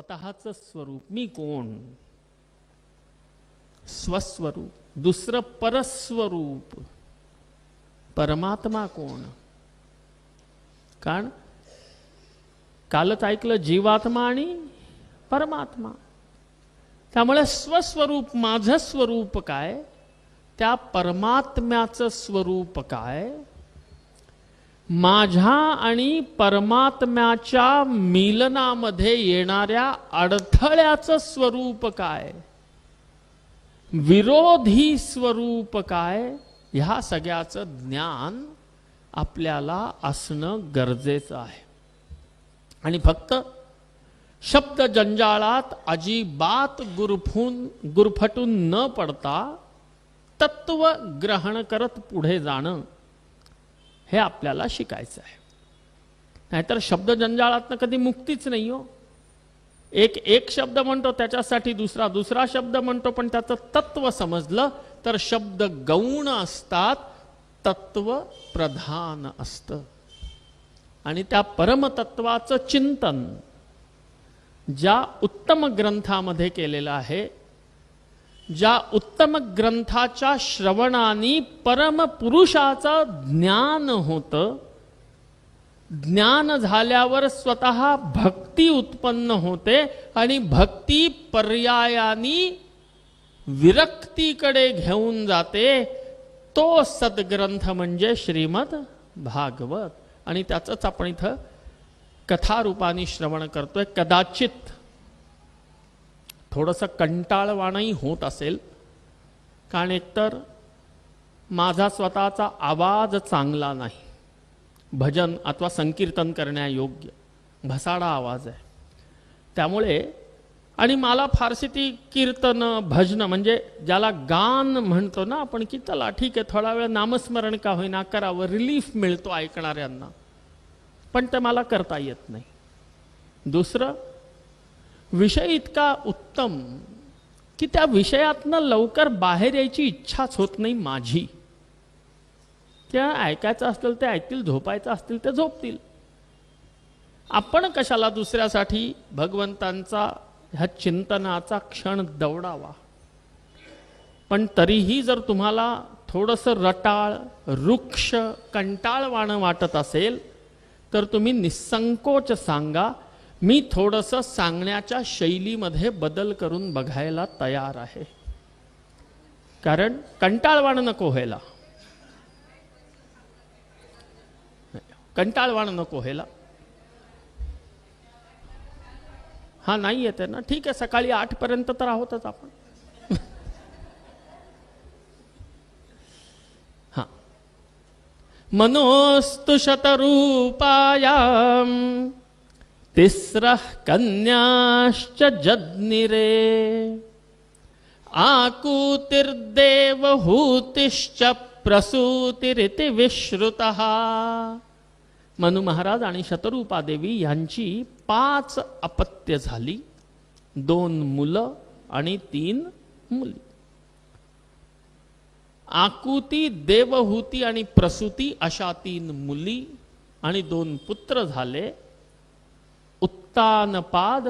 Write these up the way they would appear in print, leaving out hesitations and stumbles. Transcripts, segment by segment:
स्वतःचं स्वरूप, मी कोण, स्वस्वरूप, दुसरं परस्वरूप, परमात्मा कोण. कारण कालच ऐकलं जीवात्मा आणि परमात्मा. त्यामुळे स्वस्वरूप, माझं स्वरूप काय, त्या परमात्म्याचं स्वरूप काय, माझ्या आणि परमात्म्याच्या मिलनामध्ये येणाऱ्या अडथळ्याचं स्वरूप काय, विरोधी स्वरूप काय, ह्या सगळ्याचं ज्ञान आपल्याला असणं गरजेचं आहे. आणि फक्त शब्द जंजाळात अजिबात गुरफटून न पडता तत्व ग्रहण करत पुढे जाणं हे आपल्याला शिकायचं आहे. नाहीतर शब्द जंजाळातनं कधी मुक्तीच नाही हो. एक शब्द म्हणतो त्याच्यासाठी दुसरा शब्द म्हणतो, पण त्याचं तत्व समजलं तर शब्द गौण असतात, तत्व प्रधान असतं. आणि त्या परमतत्वाचं चिंतन ज्या उत्तम ग्रंथामध्ये केलेलं आहे, ज्या उत्तम ग्रंथाच्या श्रवणाने परमपुरुषाचं ज्ञान होतं, ज्ञान झाल्यावर स्वतः भक्ती उत्पन्न होते आणि भक्ती पर्यायाने विरक्तीकडे घेऊन जाते. तो सद्ग्रंथ म्हणजे श्रीमद भागवत. आणि त्याचंच आपण इथं कथारूपाने श्रवण करतोय. कदाचित थोडंसं कंटाळवाणंही होत असेल, कारण एकतर माझा स्वतःचा आवाज चांगला नाही, भजन अथवा संकीर्तन करण्यायोग्य भसाडा आवाज आहे. त्यामुळे आणि मला फारशी ती कीर्तन भजन म्हणजे ज्याला गान म्हणतो ना आपण, की चला ठीक आहे थोडा वेळ नामस्मरण का होईना करावं, रिलीफ मिळतो ऐकणाऱ्यांना, पण ते मला करता येत नाही. दुसरं, विषय इतका उत्तम की त्या विषयातनं लवकर बाहेर यायची इच्छाच होत नाही माझी. त्या ऐकायचं असतील ते ऐकतील, झोपायचं असतील ते झोपतील. आपण कशाला दुसऱ्यासाठी भगवंतांचा ह्या चिंतनाचा क्षण दवडावा. पण तरीही जर तुम्हाला थोडंसं रटाळ, रुक्ष, कंटाळवाणं वाटत असेल तर तुम्ही निसंकोच सांगा, मी थोडंसं सांगण्याच्या शैलीमध्ये बदल करून बघायला तयार आहे. कारण कंटाळवाणं नको व्हायला, कंटाळवाणं नको व्हायला. हा नाही येते ना, ठीक आहे सकाळी 8 पर्यंत तर आहोतच आपण. हा, मनोस्तु शतरूपायाम तिस्रः कन्याश्च जज्ञिरे आकुतिर्देवहूतिश्च प्रसूतिरिति विश्रुतः. मनु महाराज आणि शतरूपा देवी यांची 5 अपत्य झाली, 2 मुलं आणि 3 मुली. आकुती, देवहूती आणि प्रसूती अशा 3 मुली आणि 2 पुत्र झाले. उत्तानपाद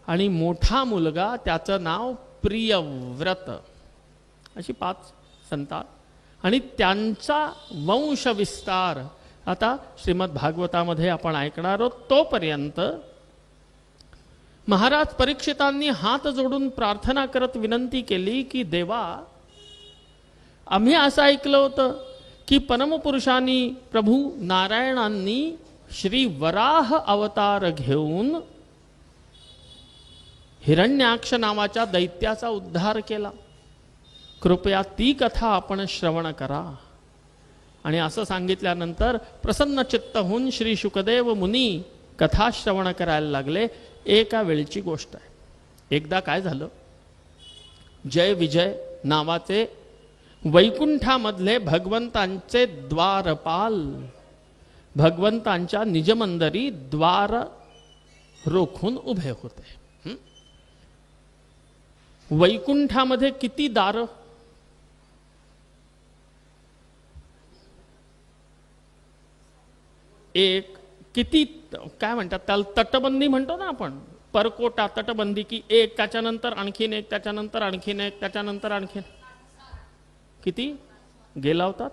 आणि मोठा मुलगा त्याचं नाव प्रियव्रत, अशी 5 संतान. आणि त्यांचा वंशविस्तार आता श्रीमद भागवतामध्ये आपण ऐकणार आहोत. तोपर्यंत महाराज परीक्षितांनी हात जोडून प्रार्थना करत विनंती केली की देवा, आम्ही असं ऐकलं होतं की परमपुरुषांनी प्रभू नारायणांनी श्री वराह अवतार घेऊन हिरण्याक्ष नावाच्या दैत्याचा उद्धार केला. कृपया ती कथा आपण श्रवण करा. आणि असं सांगितल्यानंतर प्रसन्न चित्त होऊन श्री शुकदेव मुनी कथा श्रवण करायला लागले. एका वेळची गोष्ट आहे. एकदा काय झालं, जय विजय नावाचे वैकुंठामधले भगवंतांचे द्वारपाल भगवंतांच्या निजमंदरी द्वार रोखून उभे होते. वैकुंठामध्ये किती दार? एक किती काय म्हणतात त्याला, तटबंदी म्हणतो ना आपण, परकोटा तटबंदी की एक, त्याच्यानंतर आणखीन एक, त्याच्यानंतर आणखीन एक, त्याच्यानंतर आणखीन किती गेला होतात?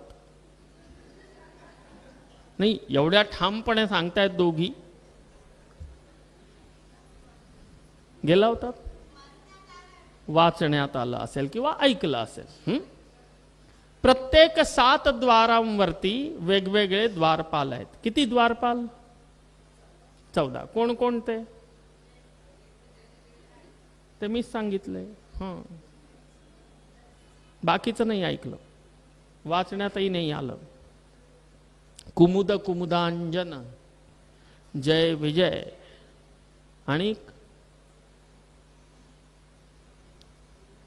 नाही, एवढ्या ठामपणे सांगतायत दोघी. गेला होतात, वाचण्यात आलं असेल किंवा ऐकलं असेल. प्रत्येक 7 द्वारांवरती वेगवेगळे द्वारपाल आहेत. किती द्वारपाल? 14. कोण कोणते ते मीच सांगितले. बाकीचं नाही ऐकलं, वाचण्यातही नाही आलं. कुमुद कुमुदांजन, जय विजय, आणि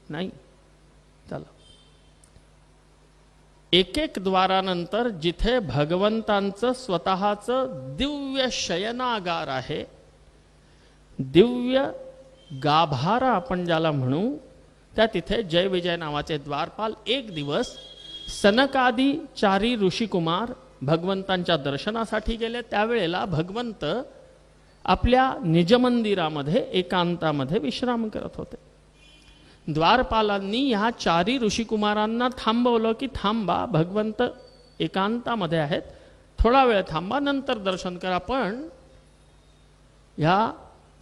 नाही. चला, एक एक द्वारानंतर जिथे भगवंतांचं स्वतःचं दिव्य शयनागार आहे, दिव्य गाभारा आपण ज्याला म्हणू, त्या तिथे जय विजय नावाचे द्वारपाल एक दिवस सनकादी 4 ऋषिकुमार भगवंतांच्या दर्शनासाठी गेले. त्यावेळेला भगवंत आपल्या निजमंदिरामध्ये एकांतामध्ये विश्राम करत होते. द्वारपालांनी ह्या 4 ऋषिकुमारांना थांबवलं की थांबा, भगवंत एकांतामध्ये आहेत, थोडा वेळ थांबा, नंतर दर्शन करा. पण ह्या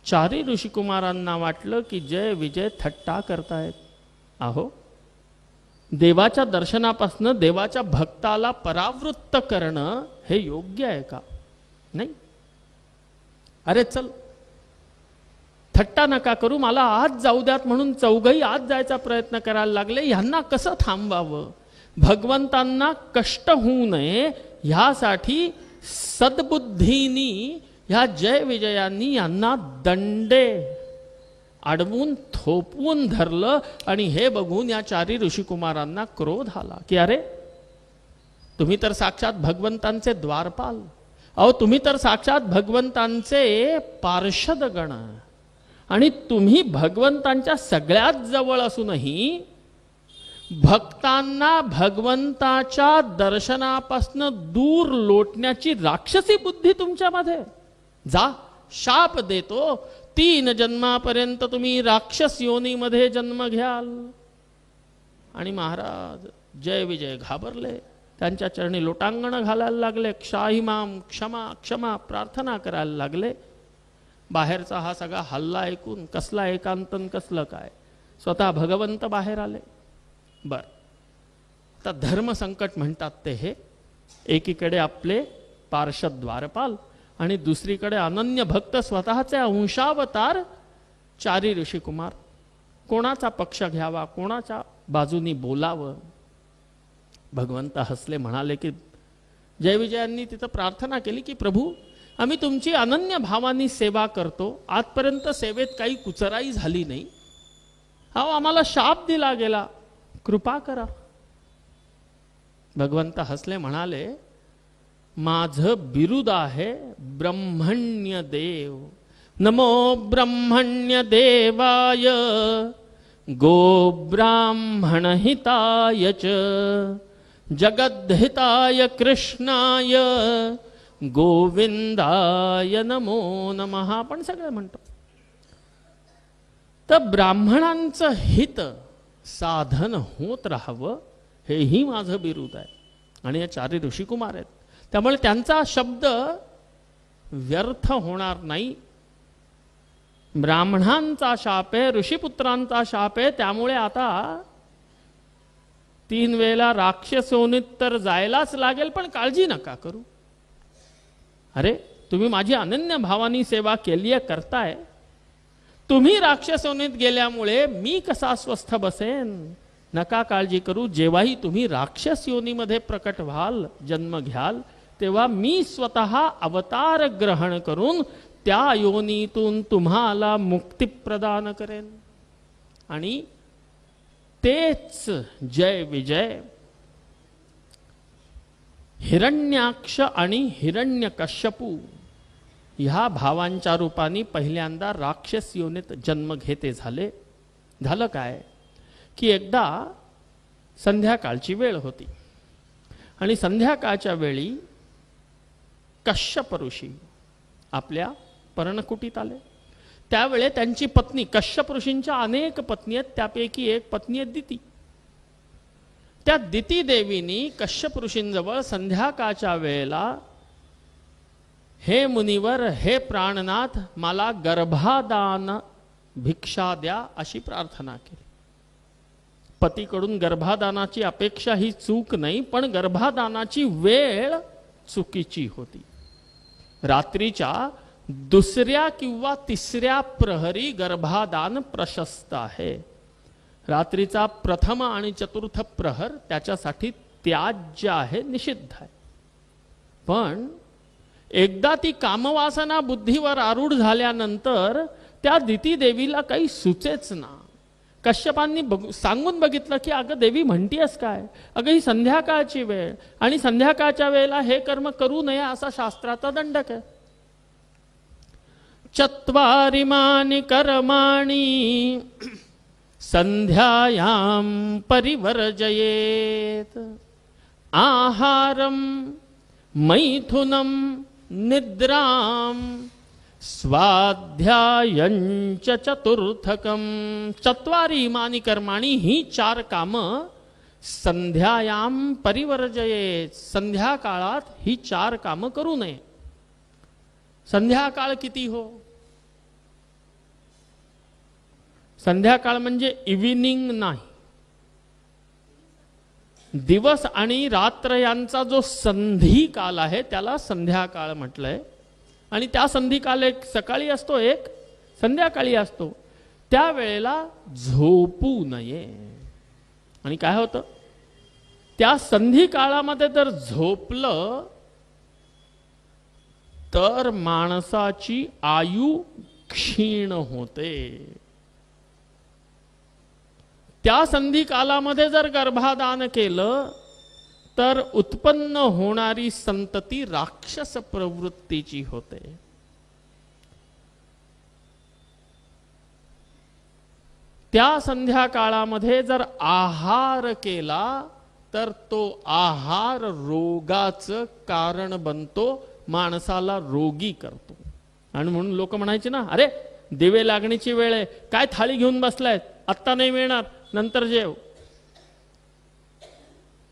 4 ऋषिकुमारांना वाटलं की जय विजय थट्टा करतायत. अहो, देवाच्या दर्शनापासून देवाच्या भक्ताला परावृत्त करणं हे योग्य आहे का? नाही. अरे चल, थट्टा नका करू, मला आज जाऊ द्यात म्हणून चौघही आज जायचा प्रयत्न करायला लागले. ह्यांना कसं थांबवावं? भगवंतांना कष्ट होऊ नये ह्यासाठी सद्बुद्धीनी ह्या जय विजयांनी यांना दंडे अडवून थोपवून धरलं. आणि हे बघून या 4 ऋषिकुमारांना क्रोध आला की अरे, तुम्ही तर साक्षात भगवंतांचे द्वारपाल, अहो तुम्ही तर साक्षात भगवंतांचे पार्षदगण, आणि तुम्ही भगवंतांच्या सगळ्यात जवळ असूनही भक्तांना भगवंताच्या दर्शनापासून दूर लोटण्याची राक्षसी बुद्धी तुमच्यामध्ये. जा, शाप देतो, 3 जन्मापर्यंत तुम्ही राक्षस योनीमध्ये जन्म घ्याल. आणि महाराज जय विजय घाबरले, त्यांच्या चरणी लोटांगण घालायला लागले, क्षाहिमाम क्षमा क्षमा प्रार्थना करायला लागले. बाहेरचा हा सगळा हल्ला ऐकून कसला एकांतन, कसलं काय, स्वतः भगवंत बाहेर आले. बर, आता धर्मसंकट म्हणतात ते हे. एकीकडे आपले पार्षद द्वारपाल आणि दुसरीकडे अनन्य भक्त स्वतःचे अंशावतार 4 ऋषिकुमार. कोणाचा पक्ष घ्यावा, कोणाच्या बाजूनी बोलावं? भगवंत हसले, म्हणाले की जय विजयांनी तिथं प्रार्थना केली की प्रभू, आम्ही तुमची अनन्य भावानी सेवा करतो, आजपर्यंत सेवेत काही कुचराई झाली नाही, अहो आम्हाला शाप दिला गेला, कृपा करा. भगवंत हसले, म्हणाले माझं बिरुद आहे ब्रह्मण्य देव. नमो ब्रह्मण्य देवाय गो ब्राह्मण हिताय च जगद्हिताय कृष्णाय गोविंदाय नमो नमः. आपण सगळे म्हणतो. तर ब्राह्मणांचं हित साधन होत राहावं हेही माझं बिरुद आहे. आणि या 4 ऋषिकुमार आहेत, त्यामुळे त्यांचा शब्द व्यर्थ होणार नाही. ब्राह्मणांचा शाप आहे, ऋषिपुत्रांचा शाप आहे, त्यामुळे आता 3 वेळेला राक्षसोनीत तर जायलाच लागेल. पण काळजी नका करू. अरे तुम्ही माझी अनन्य भावानी सेवा केली आहे, करताय, तुम्ही राक्षसोनीत गेल्यामुळे मी कसा स्वस्थ बसेन? नका काळजी करू. जेव्हाही तुम्ही राक्षस योनीमध्ये प्रकट व्हाल, जन्म घ्याल, तेव्हा मी स्वतः अवतार ग्रहण करून त्या योनीतून तुम्हाला मुक्ती प्रदान करेन. आणि तेच जय विजय हिरण्याक्ष आणि हिरण्यकश्यपू ह्या भावांच्या रूपाने पहिल्यांदा राक्षस योनीत जन्म घेते झाले. झालं काय की एकदा संध्याकाळची वेळ होती आणि संध्याकाळच्या वेळी कश्यप ऋषी आपल्या पर्णकुटीत आले. त्यावेळे त्यांची पत्नी, कश्यप ऋषींच्या अनेक पत्नी आहेत, त्यापैकी एक पत्नी आहे दिती. त्या दिती देवीनी कश्यप ऋषींजवळ संध्याकाळच्या वेळेला, हे मुनिवर, हे प्राणनाथ, मला गर्भादान भिक्षा द्या अशी प्रार्थना केली. पतीकडून गर्भादानाची अपेक्षा ही चूक नाही, पण गर्भादानाची वेळ चुकीची होती. रात्रीच्या दुसऱ्या किंवा तिसऱ्या प्रहरी गर्भादान प्रशस्त आहे. रात्रीचा प्रथम आणि चतुर्थ प्रहर त्याच्यासाठी त्याज्य आहे, निषिद्ध आहे. पण एकदा ती कामवासना बुद्धीवर आरूढ झाल्यानंतर त्या दिती देवीला काही सुचेच ना. कश्यपांनी सांगून बघितलं की अगं देवी म्हणतीयस काय, अगं ही संध्याकाळची वेळ, आणि संध्याकाळच्या वेळेला हे कर्म करू नये असा शास्त्राचा दंडक आहे. चत्वारिमानि कर्माणि संध्यायां परिवर्जयेत, आहारं मैथुनं निद्रां स्वाध्यायंच चतुर्थकम. चत्वारी इमानी कर्माणी, ही 4 कामं संध्यायाम परिवर्जयेत, संध्याकाळात ही 4 कामं करू नये. संध्याकाळ किती हो? संध्याकाळ म्हणजे इव्हिनिंग नाही, दिवस आणि रात्र यांचा जो संधी काल आहे त्याला संध्याकाळ म्हटलंय. आणि त्या संधिकाल एक सकाळी असतो, एक संध्याकाळी असतो. त्यावेळेला झोपू नये. आणि काय होतं, त्या संधी काळामध्ये जर झोपलं तर माणसाची आयु क्षीण होते. त्या संधी कालामध्ये जर गर्भादान केलं तर उत्पन्न होणारी संतती राक्षस प्रवृत्तीची होते. त्या संध्याकाळामध्ये जर आहार केला तर तो आहार रोगाचं कारण बनतो, माणसाला रोगी करतो. आणि म्हणून लोक म्हणायचे ना, अरे दिवे लागण्याची वेळ आहे, काय थाळी घेऊन बसलाय, आत्ता नाही मिळणार, नंतर जेव.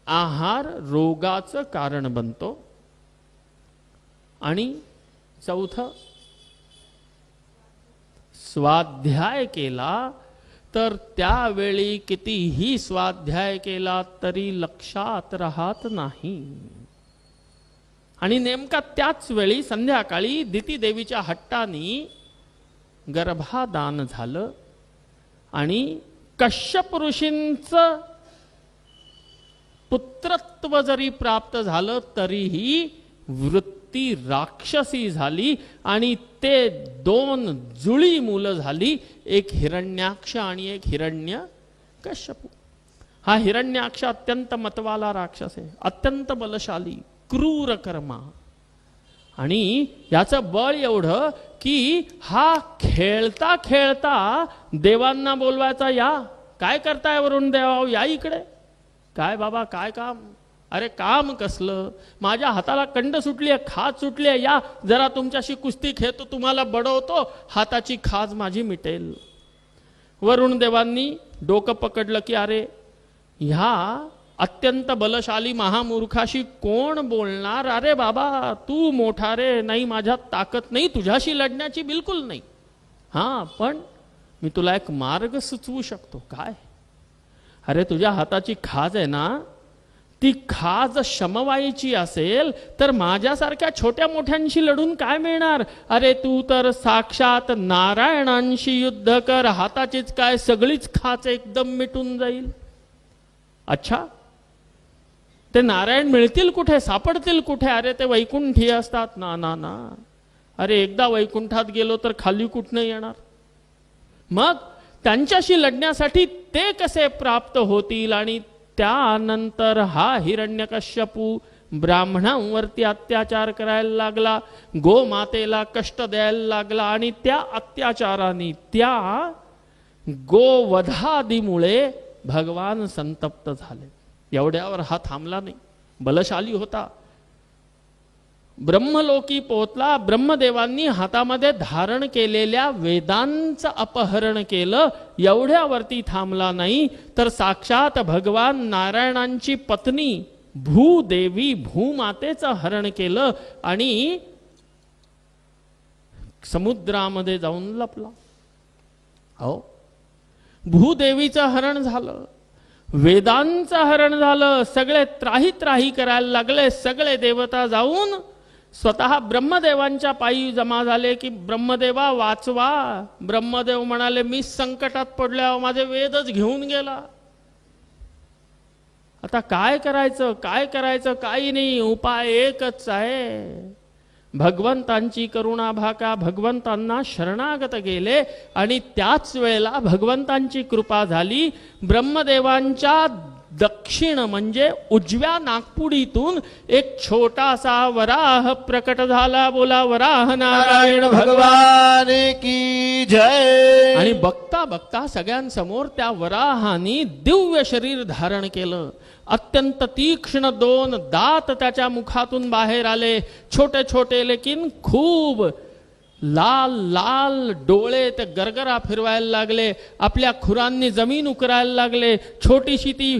आहार रोगाचं कारण बनतो. आणि चौथं, स्वाध्याय केला तर त्यावेळी कितीही स्वाध्याय केला तरी लक्षात राहत नाही. आणि नेमका त्याच वेळी संध्याकाळी दिती देवीच्या हट्टाने गर्भादान झालं. आणि कश्यप ऋषींचं पुत्रत्व जरी प्राप्त झालं तरीही वृत्ती राक्षसी झाली. आणि ते 2 जुळी मुलं झाली, एक हिरण्याक्ष आणि एक हिरण्यकश्यपू. हा हिरण्याक्ष अत्यंत मतवाला राक्षस आहे, अत्यंत बलशाली, क्रूर कर्मा. आणि याचं बळ एवढं की हा खेळता खेळता देवांना बोलवायचा, या काय करताय वरुण देवा, या इकडे. काय बाबा, काय काम? अरे काम कसलं, माझ्या हाताला कंड सुटली आहे, खाज सुटली आहे, या जरा तुमच्याशी कुस्ती खेळतो, तुम्हाला बडवतो, हाताची खाज माझी मिटेल. वरुण देवांनी डोकं पकडलं की अरे ह्या अत्यंत बलशाली महामूर्खाशी कोण बोलणार? अरे बाबा तू मोठा रे, नाही माझ्यात ताकद नाही तुझ्याशी लढण्याची, बिलकुल नाही. हां, पण मी तुला एक मार्ग सुचवू शकतो. काय? अरे तुझ्या हाताची खाज आहे ना, ती खाज शमवायची असेल तर माझ्यासारख्या छोट्या मोठ्यांशी लढून काय मिळणार? अरे तू तर साक्षात नारायणांशी युद्ध कर, हाताचीच काय सगळीच खाच एकदम मिटून जाईल. अच्छा, ते नारायण मिळतील कुठे, सापडतील कुठे? अरे ते वैकुंठी असतात ना. ना ना, अरे एकदा वैकुंठात गेलो तर खाली कुठनं येणार? मग त्यांच्याशी लढण्यासाठी ते कसे प्राप्त होतील? आणि त्यानंतर हा हिरण्यकश्यपू ब्राह्मणांवरती अत्याचार करायला लागला, गोमातेला कष्ट द्यायला लागला. आणि त्या अत्याचाराने, त्या गोवधादीमुळे भगवान संतप्त झाले. एवढ्यावर हा थांबला नाही, बलशाली होता. ब्रह्मलोकी पोहोचला. ब्रह्मदेवांनी हातामध्ये धारण केलेल्या वेदांचं अपहरण केलं. एवढ्यावरती थांबला नाही, तर साक्षात भगवान नारायणांची पत्नी भूदेवी भूमातेचं हरण केलं आणि समुद्रामध्ये जाऊन लपला. हो, भूदेवीचं हरण झालं, वेदांचं हरण झालं, सगळे त्राही त्राही करायला लागले. सगळे देवता जाऊन स्वतः ब्रह्मदेवांच्या पायी जमा झाले की ब्रह्मदेवा वाचवा. ब्रह्मदेव म्हणाले, मी संकटात पडल्यावर माझे वेदच घेऊन गेला, आता काय करायचं काय करायचं. काही नाही, उपाय एकच आहे. भगवंतांची करुणा भाका, भगवंतांना शरणागत गेले आणि त्याच वेळेला भगवंतांची कृपा झाली. ब्रह्मदेवांच्या दक्षिण म्हणजे उजव्या नागपुडीतून एक छोटासा वराह प्रकट झाला. बोला वराह नारायण भगवान की जय. आणि बघता बघता सगळ्यांसमोर त्या वराहानी दिव्य शरीर धारण केलं. अत्यंत तीक्ष्ण 2 दात त्याच्या मुखातून बाहेर आले, छोटे छोटे लेकिन खूप लाल लाल डोळे. ते गरगरा फिरवायला लागले, आपल्या खुरांनी जमीन उकरायला लागले. छोटीशी ती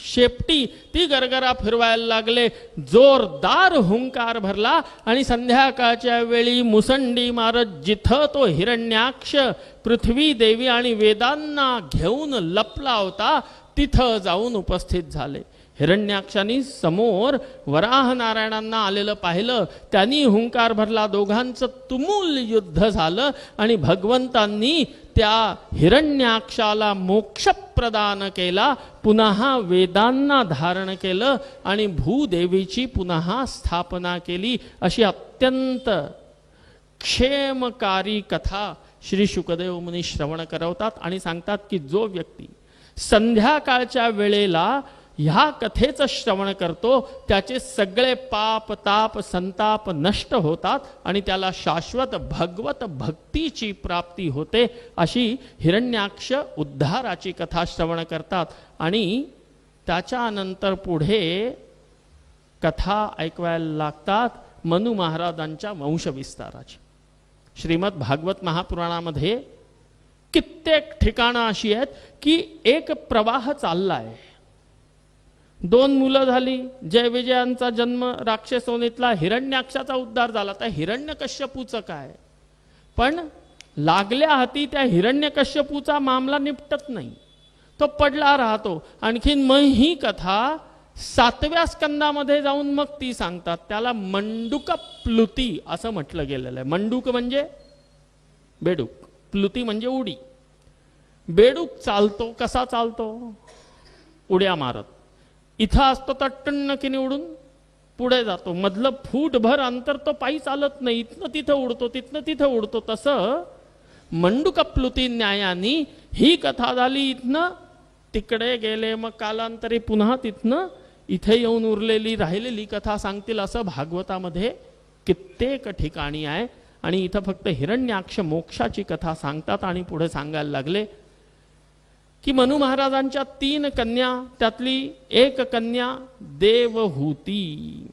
शेपटी ती गरगरा फिरवायला लागले. जोरदार हुंकार भरला आणि संध्याकाळच्या वेळी मुसंडी मारत जिथं तो हिरण्याक्ष पृथ्वी देवी आणि वेदांना घेऊन लपला होता तिथं जाऊन उपस्थित झाले. हिरण्याक्षांनी समोर वराह नारायणांना आलेलं पाहिलं. त्यांनी हुंकार भरला. दोघांचं तुमुल युद्ध झालं आणि भगवंतांनी त्या हिरण्याक्षाला मोक्ष प्रदान केला. पुन्हा वेदांना धारण केलं आणि भूदेवीची पुन्हा स्थापना केली. अशी अत्यंत क्षेमकारी कथा श्री शुकदेव मुनी श्रवण करवतात आणि सांगतात की जो व्यक्ती संध्याकाळच्या वेळेला ह्या कथेचं श्रवण करतो त्याचे सगळे पाप ताप संताप नष्ट होतात आणि त्याला शाश्वत भगवत भक्तीची प्राप्ती होते. अशी हिरण्याक्ष उद्धाराची कथा श्रवण करतात. आणि त्याच्यानंतर पुढे कथा ऐकवायला लागतात मनु महाराजांच्या वंशविस्ताराची. श्रीमद भागवत महापुराणामध्ये कित्येक ठिकाणं अशी आहेत की एक प्रवाह चाललाय. 2 मुलं झाली. जय विजयांचा जन्म राक्षसोनीतला, हिरण्याक्षाचा उद्धार झाला. तर हिरण्यकश्यपूचं काय? पण लागल्या हाती त्या हिरण्यकश्यपूचा मामला निपटत नाही, तो पडला राहतो. आणखीन मग ही कथा 7व्या स्कंदामध्ये जाऊन मग ती सांगतात. त्याला मंडूक प्लुती असं म्हटलं गेलेलं आहे. मंडूक म्हणजे बेडूक, प्लुती म्हणजे उडी. बेडूक चालतो कसा चालतो? उड्या मारत. इथं असतो तर टन्नकीने उडून पुढे जातो. मधलं फूटभर अंतर तो पायी चालत नाही, इथनं तिथं उडतो तिथनं तिथं उडतो. तसं मंडूक प्लुती न्यायानी ही कथा झाली. इथनं तिकडे गेले, मग कालांतरी पुन्हा तिथनं इथे येऊन उरलेली राहिलेली कथा सांगतील. असं भागवतामध्ये कित्येक ठिकाणी आहे. आणि इथं फक्त हिरण्याक्ष मोक्षाची कथा सांगतात आणि पुढे सांगायला लागले की मनु महाराजांच्या 3 कन्या, त्यातली एक कन्या देवहूती.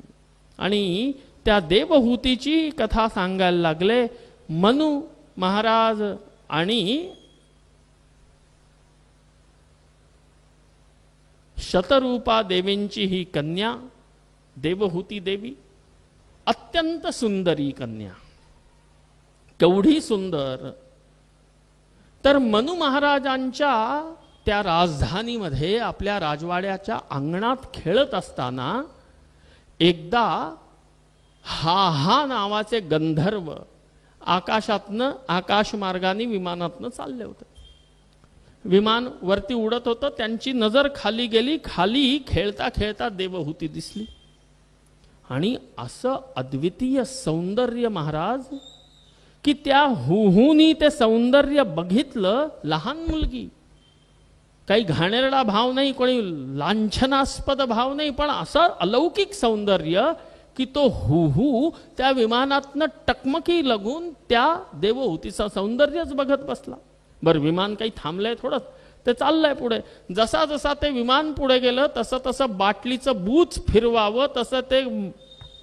आणि त्या देवहूतीची कथा सांगायला लागले. मनु महाराज आणि शतरूपा देवींची ही कन्या देवहूती देवी अत्यंत सुंदरी कन्या. केवढी सुंदर तर मनु महाराजांच्या त्या राजधानीमध्ये आपल्या राजवाड्याच्या अंगणात खेळत असताना एकदा हा नावाचे गंधर्व आकाशातनं आकाशमार्गाने विमानातनं चालले होते. विमान वरती उडत होतं. त्यांची नजर खाली गेली. खाली खेळता खेळता देवहूती दिसली. आणि असं अद्वितीय सौंदर्य महाराज की त्या हुहुनी ते सौंदर्य बघितलं. लहान मुलगी, काही घाणेरडा भाव नाही, कोणी लांछनास्पद भाव नाही, पण असं अलौकिक सौंदर्य की तो हुहू त्या विमानातनं टकमकी लागून त्या देवहूतीचं सौंदर्यच बघत बसला. बरं, विमान काही थांबलंय थोडंच, ते चाललंय पुढे. जसा जसा ते विमान पुढे गेलं तसं तसं बाटलीचं बूच फिरवावं तसं ते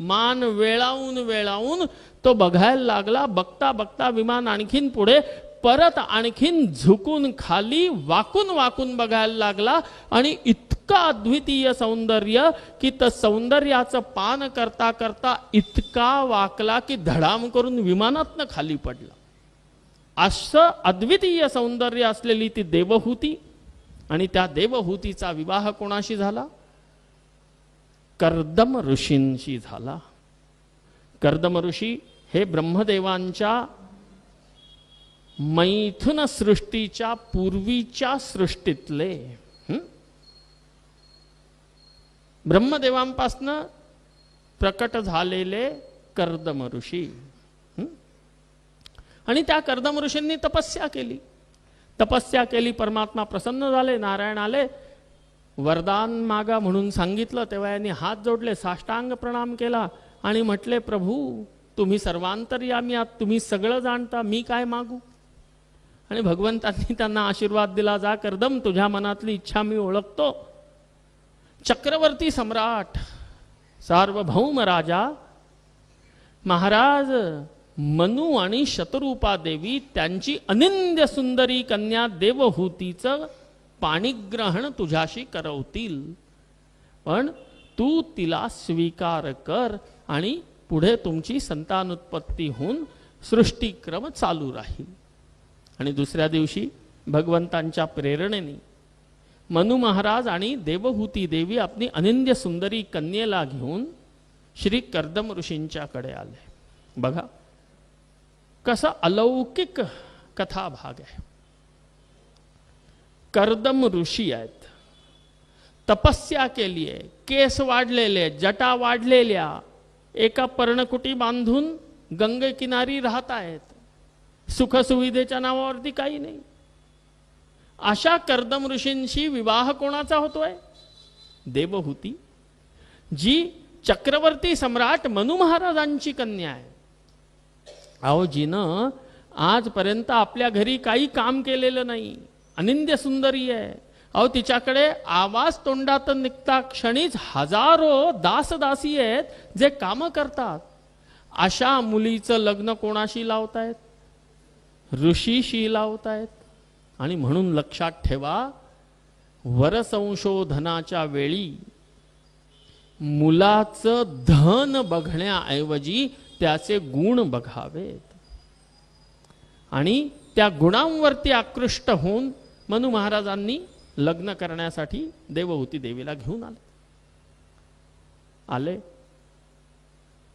मान वेळावून वेळावून तो बघायला लागला. बघता बघता विमान आणखीन पुढे, परत आणखीन झुकून खाली वाकून वाकून बघायला लागला. आणि इतका अद्वितीय सौंदर्य की त्या सौंदर्याचं पान करता करता इतका वाकला की धडाम करून विमानातनं खाली पडला. असं अद्वितीय सौंदर्य असलेली ती देवहूती. आणि त्या देवहूतीचा विवाह कोणाशी झाला? कर्दम ऋषींशी झाला. कर्दम ऋषी हे ब्रह्मदेवांच्या मैथुन सृष्टीच्या पूर्वीच्या सृष्टीतले ब्रह्मदेवांपासनं प्रकट झालेले कर्दम ऋषी. आणि त्या कर्दम ऋषींनी तपस्या केली. तपस्या केली, परमात्मा प्रसन्न झाले, नारायण आले, वरदान मागा म्हणून सांगितलं. तेव्हा यांनी हात जोडले, साष्टांग प्रणाम केला आणि म्हटले, प्रभू तुम्ही सर्वांतर्यामी आहात, तुम्ही सगळं जाणता, मी काय मागू? आणि भगवंतांनी त्यांना आशीर्वाद दिला, जा कर्दम, तुझ्या मनातली इच्छा मी ओळखतो. चक्रवर्ती सम्राट सार्वभौम राजा महाराज मनु आणि शतरूपा देवी त्यांची अनिंद्य सुंदरी कन्या देवहूतीचं पाणिग्रहण तुझ्याशी करवतील, पण तू तिला स्वीकार कर आणि पुढे तुमची संतानोत्पत्ती होऊन सृष्टीक्रम चालू राहील. आणि दुसऱ्या दिवशी भगवंतांच्या प्रेरणेने मनु महाराज आणि देवहूती देवी आपली अनिंद्य सुंदरी कन्येला घेऊन श्री कर्दम ऋषींच्याकडे आले. बघा कसा अलौकिक कथा भाग आहे. कर्दम ऋषी आहेत, तपस्या केली आहे, केस वाढलेले, जटा वाढलेल्या, एका पर्णकुटी बांधून गंगे किनारी राहत आहेत. सुखसुविधेच्या नावावरती काही नाही. अशा कर्दम ऋषींशी विवाह कोणाचा होतोय? देवहूती, जी चक्रवर्ती सम्राट मनु महाराजांची कन्या आहे. अहो, जिनं आजपर्यंत आपल्या घरी काही काम केलेलं नाही, अनिंद्य सुंदरी आहे. अहो, तिच्याकडे आवाज तोंडात निघता क्षणीच हजारो दासदासी आहेत जे काम करतात. अशा मुलीचं लग्न कोणाशी लावतायत? ऋषीशी लावतायत. आणि म्हणून लक्षात ठेवा, वरसंशोधनाच्या वेळी मुलाचं धन बघण्याऐवजी त्याचे गुण बघावेत. आणि त्या गुणांवरती आकृष्ट होऊन मनु महाराजांनी लग्न करण्यासाठी देवहूती देवीला घेऊन आले.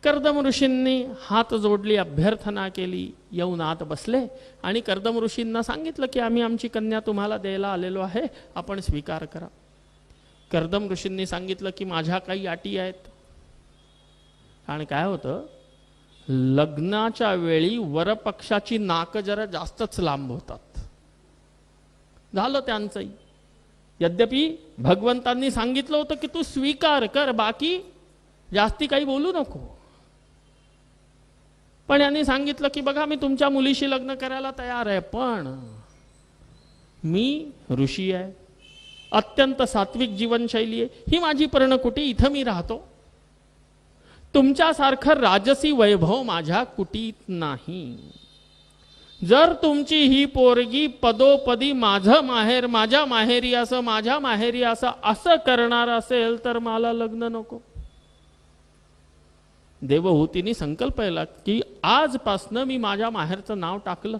कर्दम ऋषींनी हात जोडली, अभ्यर्थना केली, येऊन आत बसले आणि कर्दम ऋषींना सांगितलं की आम्ही आमची कन्या तुम्हाला द्यायला आलेलो आहे, आपण स्वीकार करा. कर्दम ऋषींनी सांगितलं की माझ्या काही अटी आहेत. कारण काय होतं, लग्नाच्या वेळी वरपक्षाची नाक जरा जास्तच लांब होतात. झालं त्यांचंही. यद्यपि भगवंतांनी सांगितलं होतं की तू स्वीकार कर, बाकी जास्ती काही बोलू नको. पण यांनी सांगितलं की बघा, मी तुमच्या मुलीशी लग्न करायला तयार आहे, पण मी ऋषी आहे, अत्यंत सात्विक जीवनशैली आहे, ही माझी पर्णकुटी, इथं मी राहतो. तुमच्यासारखं राजसी वैभव माझ्या कुटीत नाही. जर तुमची ही पोरगी पदोपदी माझं माहेर, माझ्या माहेरी असं, माझ्या माहेरी असं करणार असेल तर मला लग्न नको. देवहूतीने संकल्प केला की आजपासनं मी माझ्या माहेरचं नाव टाकलं.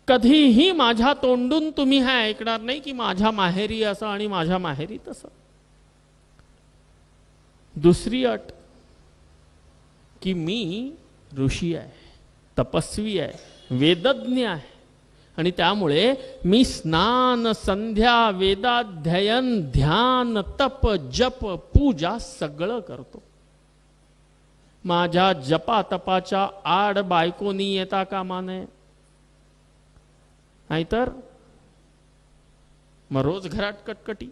कधीही माझ्या तोंडून तुम्ही हे ऐकणार नाही की माझ्या माहेरी असं आणि माझ्या माहेरी तसं. दुसरी अट की मी ऋषी आहे, तपस्वी आहे, वेदज्ञ आहे, आणि त्यामुळे मी स्नान, संध्या, वेदाध्ययन, ध्यान, तप, जप, पूजा सगळं करतो. माझ्या जपा तपाच्या आड बायकोनी येता कामा नये, नाहीतर मग रोज घरात कटकटी.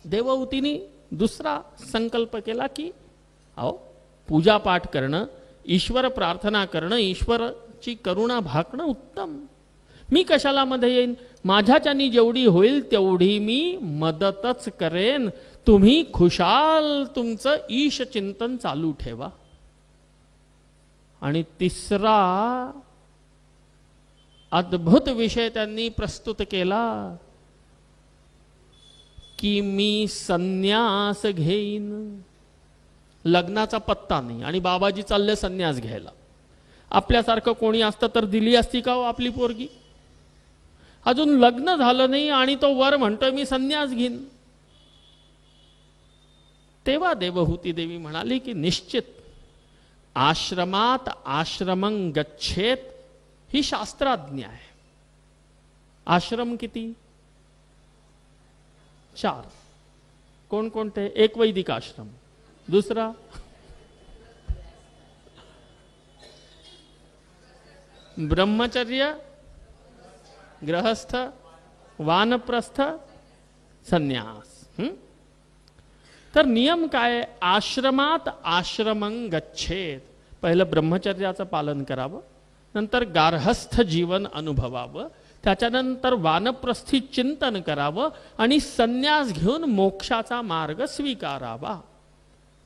देवहूतीने दुसरा संकल्प केला की अहो, पूजा पाठ करणं, ईश्वर प्रार्थना करणं, ईश्वराची करुणा भाकणं उत्तम. मी कशाला मध्ये येईन? माझ्याच्यानी जेवढी होईल तेवढी मी मदतच करेन. तुम्ही खुशाल तुमचं ईश चिंतन चालू ठेवा. आणि तिसरा अद्भुत विषय त्यांनी प्रस्तुत केला की मी संन्यास घेईन. लग्नाचा पत्ता नाही आणि बाबाजी चालले संन्यास घ्यायला. आपल्यासारखं कोणी असतं तर दिली असती का हो आपली पोरगी. अजून लग्न झालं नाही आणि तो वर म्हणतोय मी संन्यास घेईन. तेव्हा देवहूती देवी म्हणाली की निश्चित आश्रमात आश्रमं गच्छेत ही शास्त्राज्ञा आहे. आश्रम किती? 4. कोणकोणते? एक वैदिक आश्रम, दुसरा ब्रह्मचर्य, गृहस्थ, वानप्रस्थ, संन्यास. तर नियम काय? आश्रमात आश्रमं गच्छेत. पहिलं ब्रह्मचर्याचं पालन करावं, नंतर गार्हस्थ जीवन अनुभवावं, त्याच्यानंतर वानप्रस्थी चिंतन करावं आणि संन्यास घेऊन मोक्षाचा मार्ग स्वीकारावा.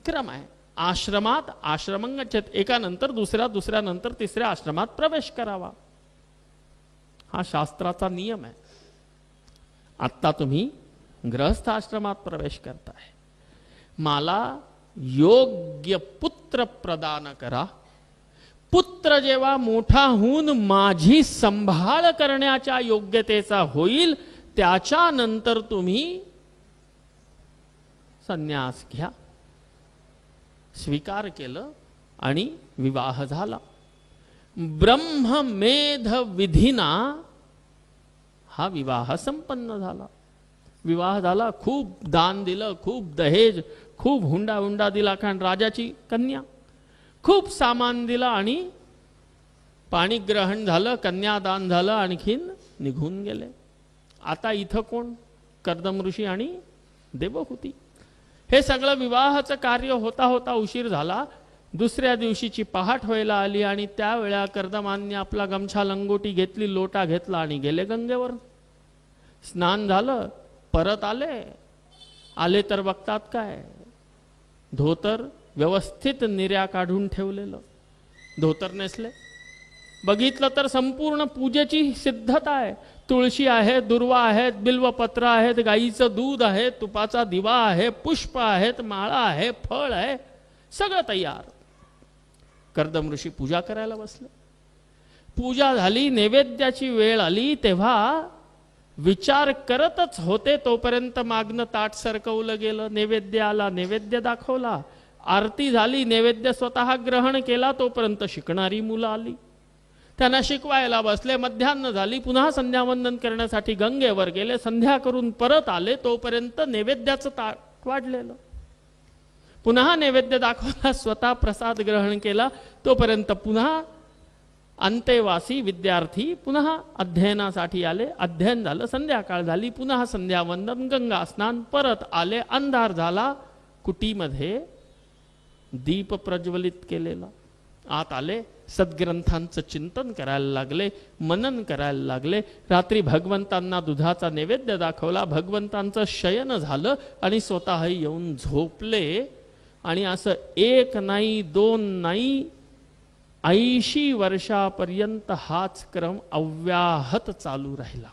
क्रम आहे. आश्रमात आश्रमं गच्छेत. एकानंतर दुसऱ्या, दुसऱ्यानंतर तिसऱ्या आश्रमात प्रवेश करावा. हा शास्त्राचा नियम आहे. आत्ता तुम्ही गृहस्थ आश्रमात प्रवेश करताय. मला योग्य पुत्र प्रदान करा. पुत्र जेव्हा मोठा होऊन माझी संभाळ करण्याच्या योग्यतेचा होईल त्याच्यानंतर तुम्ही संन्यास घ्या. स्वीकार केलं आणि विवाह झाला. ब्रह्ममेध विधीना हा विवाह संपन्न झाला. विवाह झाला. खूप दान दिलं, खूप दहेज, खूप हुंडा दिला, कारण राजाची कन्या. खूप सामान दिलं आणि पाणी ग्रहण झालं, कन्यादान झालं, आणखीन निघून गेले. आता इथं कोण? कर्दम ऋषी आणि देवहूती. हे सगळं विवाहाचं कार्य होता होता उशीर झाला. दुसऱ्या दिवशीची पहाट व्हायला आली आणि त्यावेळा कर्दमांनी आपला गमछा लंगोटी घेतली, लोटा घेतला आणि गेले गंगेवर. स्नान झालं, परत आले तर बघतात काय? धोतर व्यवस्थित निर्या काढून ठेवलेलं. धोतर नेसले. बघितलं तर संपूर्ण पूजेची सिद्धता आहे. तुळशी आहे, दुर्वा आहेत, बिल्वपत्र आहेत, गाईचं दूध आहे, तुपाचा दिवा आहे, पुष्प आहेत, माळा आहे, फळ आहे, सगळं तयार. कर्दम ऋषी पूजा करायला बसले. पूजा झाली, नैवेद्याची वेळ आली तेव्हा विचार करतच होते तोपर्यंत मागणं ताट सरकवलं गेलं. नैवेद्य आला, नैवेद्य दाखवला. आरती झाली, नैवेद्य स्वतः ग्रहण केला. तोपर्यंत शिकणारी मुलं आली, त्यांना शिकवायला बसले. मध्यान्ह झाली, पुन्हा संध्यावंदन करण्यासाठी गंगेवर गेले. संध्या करून परत आले तोपर्यंत नैवेद्याचं ताट वाढलेलं. पुन्हा नैवेद्य दाखवला, स्वतः प्रसाद ग्रहण केला. तोपर्यंत पुन्हा अंतेवासी विद्यार्थी पुन्हा अध्ययनासाठी आले. अध्ययन झालं, संध्याकाळ झाली, पुन्हा संध्यावंदन, गंगा स्नान, परत आले. अंधार झाला. कुटीमध्ये दीप प्रज्वलित केलेला. आत आले, सद्ग्रंथांचं चिंतन करायला लागले, मनन करायला लागले. रात्री भगवंतांना दुधाचा नैवेद्य दाखवला. भगवंतांचं शयन झालं आणि स्वतः येऊन झोपले. आणि असं 1 नाही 2 नाही 80 वर्षापर्यंत हाच क्रम अव्याहत चालू राहिला.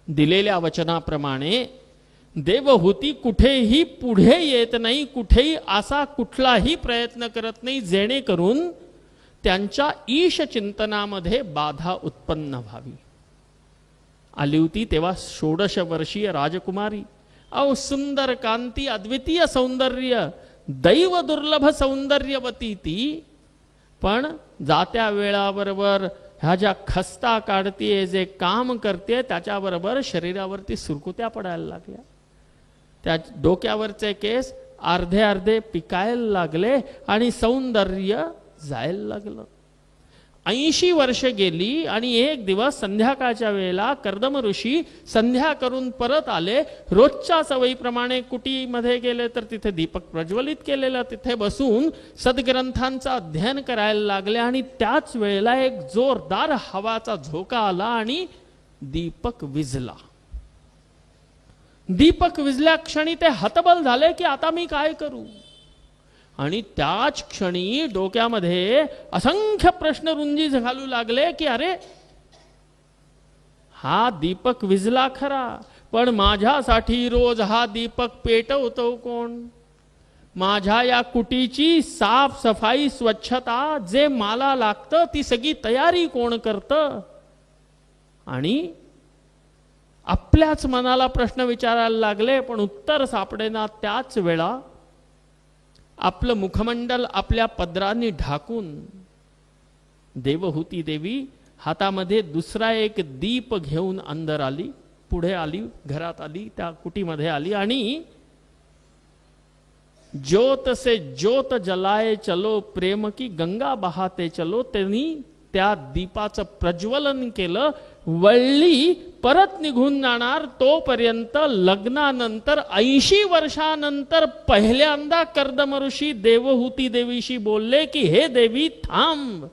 दिलेल्या वचनाप्रमाणे देवहूती कुठेही पुढे येत नाही, कुठेही असा कुठलाही प्रयत्न करत नाही जेणेकरून त्यांच्या ईश चिंतनामध्ये बाधा उत्पन्न व्हावी. आली होती तेव्हा 16 वर्षीय राजकुमारी. अहो सुंदर कांती, अद्वितीय सौंदर्य, दैव दुर्लभ सौंदर्यवती ती. पण जात्या वेळाबरोबर ह्या ज्या खस्ता काढतीये, जे काम करते, त्याच्याबरोबर शरीरावरती सुरकुत्या पडायला लागल्या. त्या डोक्यावरचे केस अर्धे अर्धे पिकायला लागले आणि सौंदर्य जायला लागलं. 80 वर्ष गेली आणि एक दिवस संध्याकाळच्या वेळेला कर्दम ऋषी संध्या करून परत आले. रोजच्या सवयीप्रमाणे कुटीमध्ये गेले तर तिथे दीपक प्रज्वलित केलेला, तिथे बसून सद्ग्रंथांचं अध्ययन करायला लागले. आणि त्याच वेळेला एक जोरदार हवाचा झोका आला आणि दीपक विझला. दीपक विजल्या क्षणी ते हतबल झाले की आता मी काय करू. आणि त्याच क्षणी डोक्यामध्ये असंख्य प्रश्न रुंजी घालू लागले की अरे हा दीपक विजला खरा, पण माझ्यासाठी रोज हा दीपक पेटवतो कोण. माझ्या या कुटीची साफ सफाई स्वच्छता जे मला लागतं ती सगळी तयारी कोण करतं. आणि आपल्याच मनाला प्रश्न विचारायला लागले, पण उत्तर सापडेना. त्याच वेळा आपलं मुखमंडल आपल्या पदरांनी ढाकून देवहूती देवी हातामध्ये दुसरा एक दीप घेऊन अंदर आली, पुढे आली, घरात आली, त्या कुटीमध्ये आली. आणि ज्योत से ज्योत जलाए चलो, प्रेम की गंगा बहाते चलो, त्यांनी त्या दीपाचं प्रज्वलन केलं. वळली परत निघून जाणार तोपर्यंत लग्नानंतर 80 वर्षानंतर पहिल्यांदा कर्दम ऋषी देवहूती देवीशी बोलले की हे देवी थांब.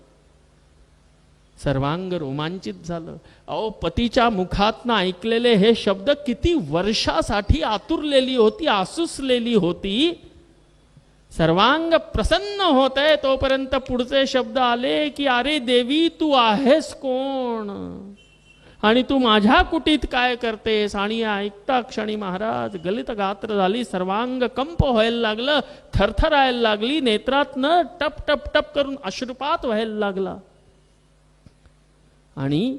सर्वांग रोमांचित झालं. अहो, पतीच्या मुखातनं ऐकलेले हे शब्द किती वर्षासाठी आतुरलेली होती, आसुसलेली होती. सर्वांग प्रसन्न होतंय तोपर्यंत पुढचे शब्द आले की अरे देवी तू आहेस कोण आणि तू माझ्या कुटीत काय करतेस. आणि ऐकता क्षणी महाराज गलित गात्र झाली, सर्वांग कंप व्हायला लागलं, थरथरायला लागली, नेत्रातनं टप टप टप करून अश्रुपात व्हायला लागला. आणि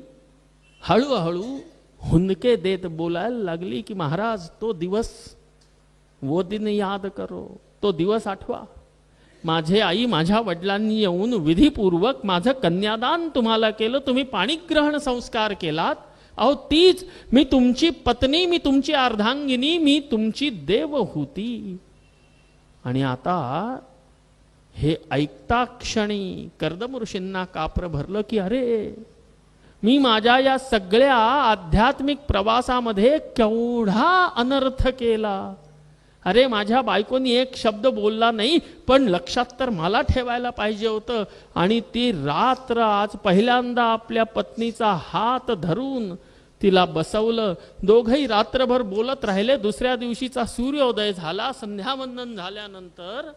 हळूहळू हुंदके देत बोलायला लागली की महाराज तो दिवस, वो दिन याद करो, तो दिवस आठवा. माझे आई माझ्या वडिलांनी येऊन विधीपूर्वक माझं कन्यादान तुम्हाला केलं, तुम्ही पाणीग्रहण संस्कार केलात. अहो तीच मी तुमची पत्नी, मी तुमची अर्धांगिनी, मी तुमची देवहूती. आणि आता हे ऐकता क्षणी कर्दम ऋषींना कापर भरलं की अरे मी माझ्या या सगळ्या आध्यात्मिक प्रवासामध्ये केवढा अनर्थ केला. अरे माझ्या बायकोनी एक शब्द बोलला नाही, पण लक्षात तर मला ठेवायला पाहिजे होतं. आणि ती रात्र आज पहिल्यांदा आपल्या पत्नीचा हात धरून तिला बसवलं. दोघंही रात्रभर बोलत राहिले. दुसऱ्या दिवशीचा सूर्योदय झाला. संध्यावंदन झाल्यानंतर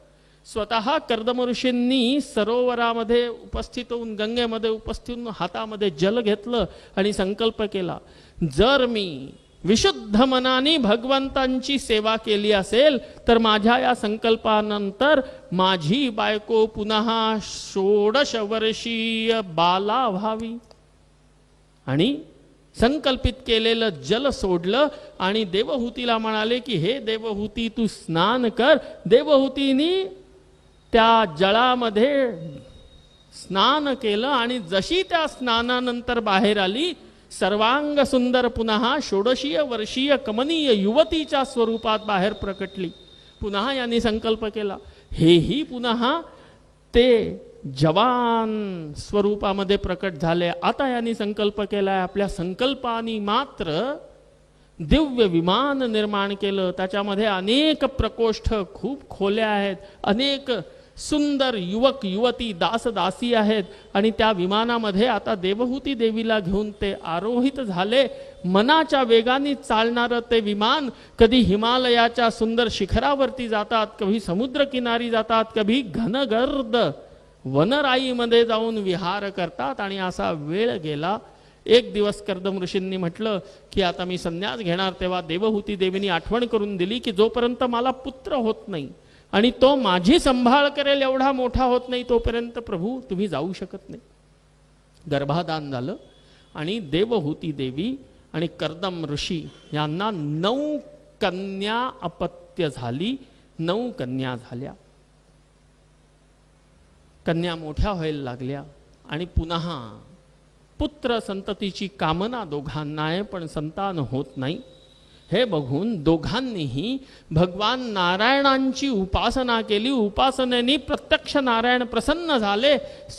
स्वतः कर्दम ऋषींनी सरोवरामध्ये उपस्थित होऊन, गंगेमध्ये उपस्थित होऊन हातामध्ये जल घेतलं आणि संकल्प केला, जर मी विशुद्ध मनाने भगवंतांची सेवा केली असेल तर माझ्या या संकल्पानंतर माझी बायको पुन्हा 16 वर्षीय बाला व्हावी. आणि संकल्पित केलेलं जल सोडलं आणि देवहूतीला म्हणाले की हे देवहूती तू स्नान कर. देवहूतीनी त्या जळामध्ये स्नान केलं आणि जशी त्या स्नानानंतर बाहेर आली, सर्वांग सुंदर पुन्हा 16 वर्षीय कमनीय युवतीच्या स्वरूपात बाहेर प्रकटली. पुन्हा यांनी संकल्प केला, हेही पुन्हा ते जवान स्वरूपामध्ये प्रकट झाले. आता यांनी संकल्प केलाय, आपल्या संकल्पानी मात्र दिव्य विमान निर्माण केलं. त्याच्यामध्ये अनेक प्रकोष्ठ, खूप खोल्या आहेत, अनेक सुंदर युवक युवती दास दासी आहेत. आणि त्या विमानामध्ये आता देवहूती देवीला घेऊन ते आरोहित झाले. मनाच्या वेगाने चालणारं ते विमान कधी हिमालयाच्या सुंदर शिखरावरती जातात, कधी समुद्रकिनारी जातात, कधी घनगर्द वनराईमध्ये जाऊन विहार करतात. आणि असा वेळ गेला. एक दिवस कर्दम ऋषींनी म्हटलं की आता मी संन्यास घेणार. तेव्हा देवहूती देवीनी आठवण करून दिली की जोपर्यंत मला पुत्र होत नाही आणि तो माझी संभाळ करेल एवढा मोठा होत नाही तोपर्यंत प्रभू तुम्ही जाऊ शकत नाही. गर्भाधान झालं आणि देवहूती देवी आणि कर्दम ऋषी यांना 9 कन्या अपत्य झाली. 9 कन्या झाल्या. कन्या मोठ्या व्हायला लागल्या आणि पुन्हा पुत्र संततीची कामना दोघांना आहे, पण संतान होत नाही. हे बघून दोघांनीही भगवान नारायणांची उपासना केली. उपासनेने प्रत्यक्ष नारायण प्रसन्न झाले.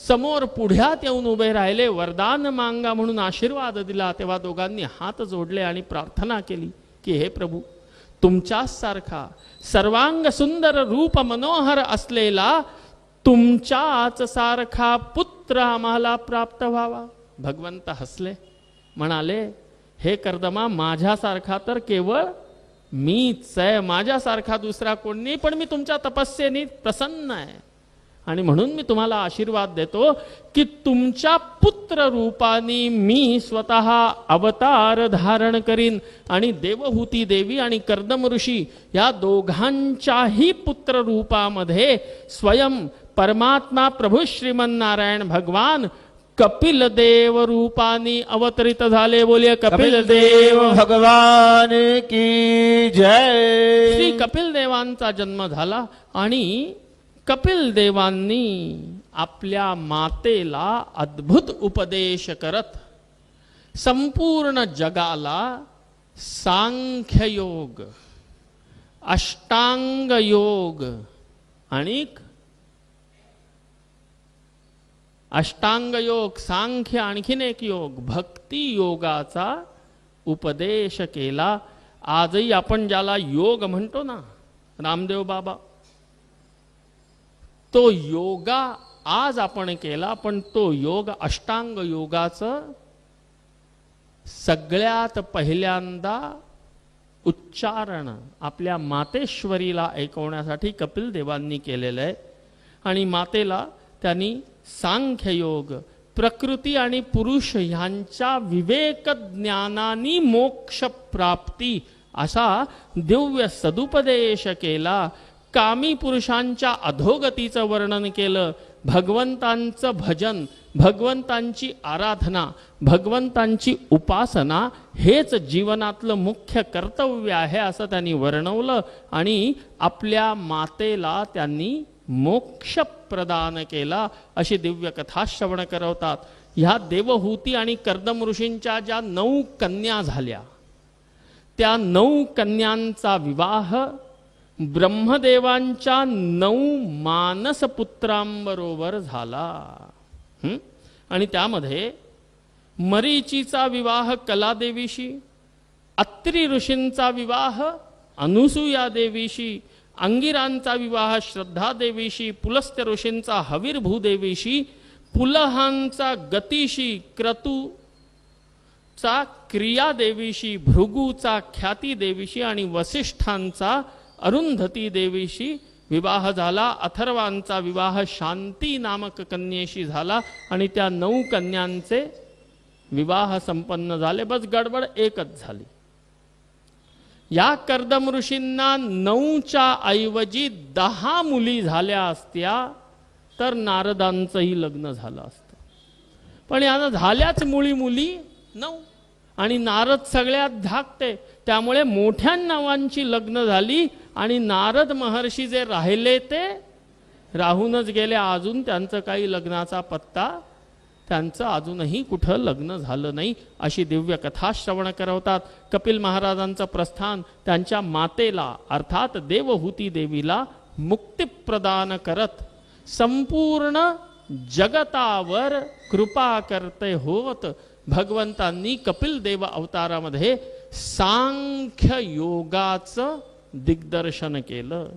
समोर पुढ्यात येऊन उभे राहिले. वरदान मांगा म्हणून आशीर्वाद दिला. तेव्हा दोघांनी हात जोडले आणि प्रार्थना केली की हे प्रभू, तुमच्याच सारखा सर्वांग सुंदर रूप मनोहर असलेला तुमच्याच सारखा पुत्र आम्हाला प्राप्त व्हावा. भगवंत हसले, म्हणाले हे कर्दमा, माझ्यासारखा तर केवळ मीच आहे, माझ्यासारखा दुसरा कोण नाही, पण मी तुमच्या तपस्येने प्रसन्न आहे. आणि म्हणून मी तुम्हाला आशीर्वाद देतो की तुमच्या पुत्र रूपाने मी स्वतः अवतार धारण करीन आणि देवहूती देवी आणि कर्दम ऋषी या दोघांच्याही पुत्र रूपामध्ये स्वयं परमात्मा प्रभू श्रीमन्नारायण भगवान कपिल देव रूपाने अवतरित झाले. बोलिए कपिल देव भगवान की जय. श्री कपिल देवांचा जन्म झाला आणि कपिल देवांनी आपल्या मातेला अद्भुत उपदेश करत संपूर्ण जगाला सांख्ययोग, अष्टांग योग आणि अष्टांग योग, सांख्य आणखीन एक योग, भक्ती योगाचा उपदेश केला. आजही आपण ज्याला योग म्हणतो ना, रामदेव बाबा, तो योगा आज आपण केला, पण तो योग अष्टांग योगाचं सगळ्यात पहिल्यांदा उच्चारण आपल्या मातेश्वरीला ऐकवण्यासाठी कपिल देवांनी केलेलं आहे. आणि मातेला त्यांनी सांख्ययोग, प्रकृती आणि पुरुष ह्यांच्या विवेक ज्ञानानी मोक्ष प्राप्ती असा दिव्य सदुपदेश केला. कामी पुरुषांच्या अधोगतीचं वर्णन केलं. भगवंतांचं भजन, भगवंतांची आराधना, भगवंतांची उपासना हेच जीवनातलं मुख्य कर्तव्य आहे असं त्यांनी वर्णवलं. आणि आपल्या मातेला त्यांनी मोक्ष प्रदान केला अशी दिव्य कथा श्रवण करवतात. ह्या देवहूती आणि कर्दम ऋषींच्या ज्या 9 कन्या झाल्या, त्या 9 कन्यांचा विवाह ब्रह्मदेवांच्या 9 मानसपुत्रांबरोबर झाला. आणि त्यामध्ये मरीचीचा विवाह कलादेवीशी, अत्रि ऋषींचा विवाह अनुसूया देवीशी, अंगिरांचा विवाह श्रद्धा देवीशी, पुलस्त्य ऋषींचा हवीरभूदेवीशी, पुलहांचा गतीशी, क्रतूचा क्रियादेवीशी, भृगूचा ख्याती देवीशी आणि वसिष्ठांचा अरुंधती देवीशी विवाह झाला. अथर्वांचा विवाह शांती नामक कन्येशी झाला आणि त्या 9 कन्यांचे विवाह संपन्न झाले. बस गडबड एकच झाली. या कर्दम ऋषींना 9च्या ऐवजी 10 मुली झाल्या असत्या तर नारदांचंही लग्न झालं असतं. पण यानं झाल्याच मुली 9 आणि नारद सगळ्यात धाकटे, त्यामुळे मोठ्या नावांची लग्न झाली आणि नारद महर्षी जे राहिले ते राहूनच गेले. अजून त्यांचं काही लग्नाचा पत्ता, त्यांचं अजूनही कुठं लग्न झालं नाही अशी दिव्य कथा श्रवण करवतात. कपिल महाराजांचं प्रस्थान त्यांच्या मातेला अर्थात देवहूती देवीला मुक्ती प्रदान करत संपूर्ण जगतावर कृपा करते होत भगवंतांनी कपिल देव अवतारामध्ये सांख्य योगाचं दिग्दर्शन केलं,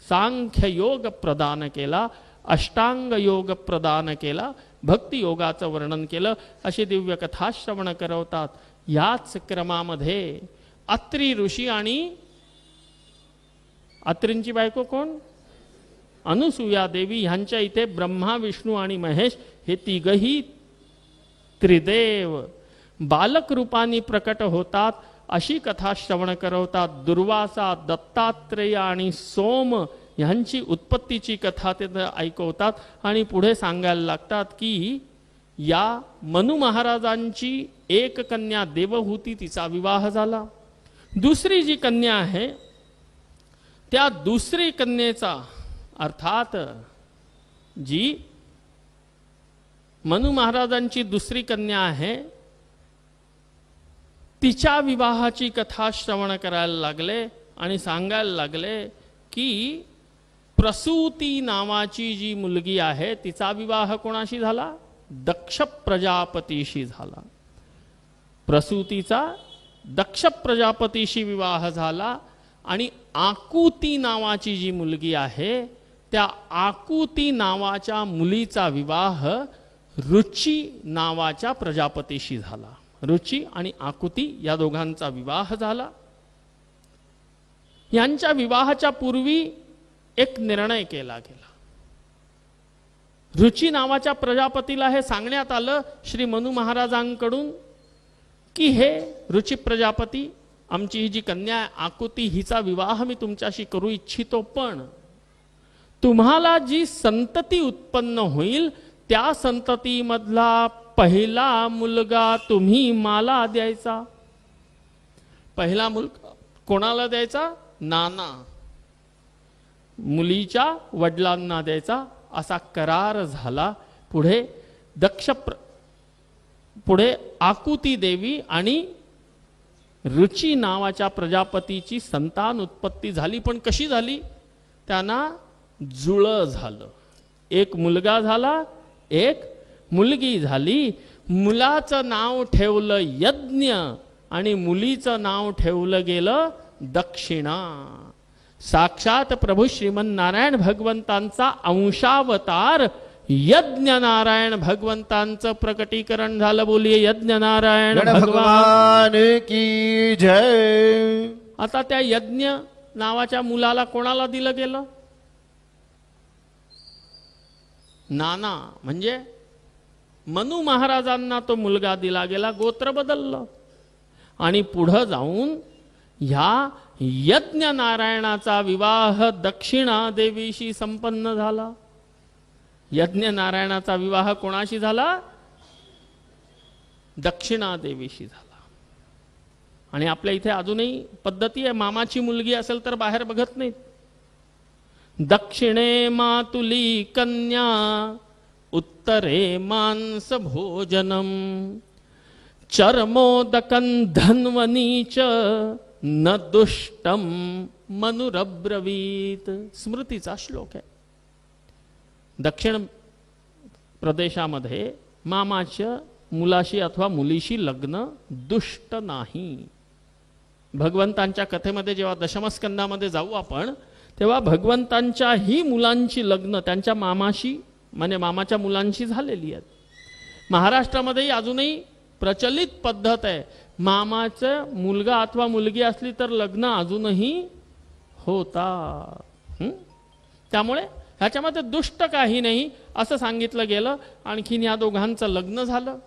सांख्य योग प्रदान केला, अष्टांग योग प्रदान केला, भक्ती योगाचं वर्णन केलं अशी दिव्य कथा श्रवण करवतात. याच क्रमामध्ये अत्रि ऋषी आणि अत्रींची बायको कोण? अनुसूया देवी ह्यांच्या इथे ब्रह्मा, विष्णू आणि महेश हे तिघही त्रिदेव बालक रूपाने प्रकट होतात अशी कथा श्रवण करवतात. दुर्वासा, दत्तात्रेय आणि सोम ह्यांची उत्पत्तीची कथा ते ऐकवतात आणि पुढे सांगायला लागतात की या मनु महाराजांची एक कन्या देवहूती, तिचा विवाह झाला. दुसरी जी कन्या आहे त्या दुसरी कन्येचा अर्थात जी मनु महाराजांची दुसरी कन्या आहे तिच्या विवाहाची कथा श्रवण करायला लागले आणि सांगायला लागले की प्रसूती नावाची जी मुलगी आहे तिचा विवाह कोणाशी झाला? दक्ष प्रजापतीशी झाला. प्रसूतीचा दक्ष प्रजापतीशी विवाह झाला आणि आकुती नावाची जी मुलगी आहे त्या आकुती नावाच्या मुलीचा विवाह रुची नावाच्या प्रजापतीशी झाला. रुची आणि आकुती या दोघांचा विवाह झाला. यांच्या विवाहाच्या पूर्वी एक निर्णय केला गेला. रुची नावाच्या प्रजापतीला हे सांगण्यात आलं श्री मनु महाराजांकडून की हे रुची प्रजापती, आमची ही जी कन्या आहे आकुती, हिचा विवाह मी तुमच्याशी करू इच्छितो, पण तुम्हाला जी संतती उत्पन्न होईल त्या संततीमधला पहिला मुलगा तुम्ही मला द्यायचा. पहिला मुलगा कोणाला द्यायचा? नाना, मुलीच्या वडिलांना द्यायचा असा करार झाला. पुढे आकुती देवी आणि रुची नावाच्या प्रजापतीची संतान उत्पत्ती झाली. पण कशी झाली? त्यांना जुळं झालं. एक मुलगा झाला, एक मुलगी झाली. मुलाचं नाव ठेवलं यज्ञ आणि मुलीचं नाव ठेवलं गेलं दक्षिणा. साक्षात प्रभू श्रीमन्नारायण भगवंतांचा अंशावतार यज्ञ नारायण भगवंतांचं प्रकटीकरण झालं. बोलिये यज्ञ नारायण भगवान की जय. आता त्या यज्ञ नावाच्या मुलाला कोणाला दिलं गेलं? नाना, म्हणजे मनु महाराजांना तो मुलगा दिला गेला. गोत्र बदललं आणि पुढं जाऊन ह्या यज्ञ नारायणाचा विवाह दक्षिणा देवीशी संपन्न झाला. यज्ञ नारायणाचा विवाह कोणाशी झाला? दक्षिणा देवीशी झाला. आणि आपल्या इथे अजूनही पद्धती आहे, मामाची मुलगी असेल तर बाहेर बघत नाहीत. दक्षिणे मातुली कन्या उत्तरे मांस भोजनम चर्मोदकं धन्वनीच न दुष्टम मनुरब्रवीत. स्मृतीचा श्लोक आहे. दक्षिण प्रदेशामध्ये मामाच्या मुलाशी अथवा मुलीशी लग्न दुष्ट नाही. भगवंतांच्या कथेमध्ये जेव्हा दशमस्कंदामध्ये जाऊ आपण, तेव्हा भगवंतांच्याही मुलांची लग्न त्यांच्या मामाशी म्हणजे मामाच्या मुलांशी झालेली आहेत. महाराष्ट्रामध्येही अजूनही प्रचलित पद्धत आहे. मामाचं मुलगा अथवा मुलगी असली तर लग्न अजूनही होतात. त्यामुळे ह्याच्यामध्ये दुष्ट काही नाही असं सांगितलं गेलं. आणखीन या दोघांचं लग्न झालं.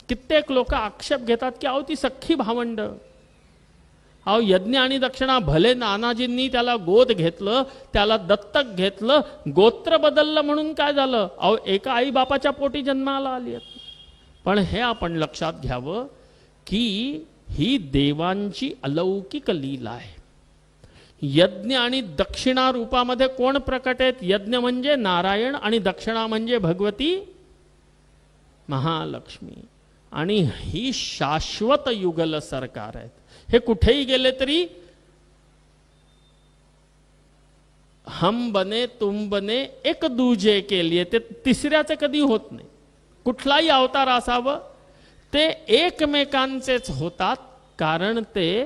कित्येक लोक आक्षेप घेतात की अहो ती सख्खी भावंड, अहो यज्ञ आणि दक्षिणा, भले नानाजींनी त्याला गोद घेतलं, त्याला दत्तक घेतलं, गोत्र बदललं म्हणून काय झालं? अहो एका आई बापाच्या पोटी जन्माला आली आहेत. पण हे आपण लक्षात घ्यावं की ही देवांची अलौकिक लीला आहे. यज्ञ आणि दक्षिणा रूपामध्ये कोण प्रकट आहेत? यज्ञ म्हणजे नारायण आणि दक्षिणा म्हणजे भगवती महालक्ष्मी. आणि ही शाश्वत युगल सरकार आहेत. हे कुठेही गेले तरी हम बने तुम बने एक दूजे के लिए, ते तिसऱ्याचे कधी होत नाही. कुठलाही अवतार असावं ते एकमेकांचेच होतात, कारण ते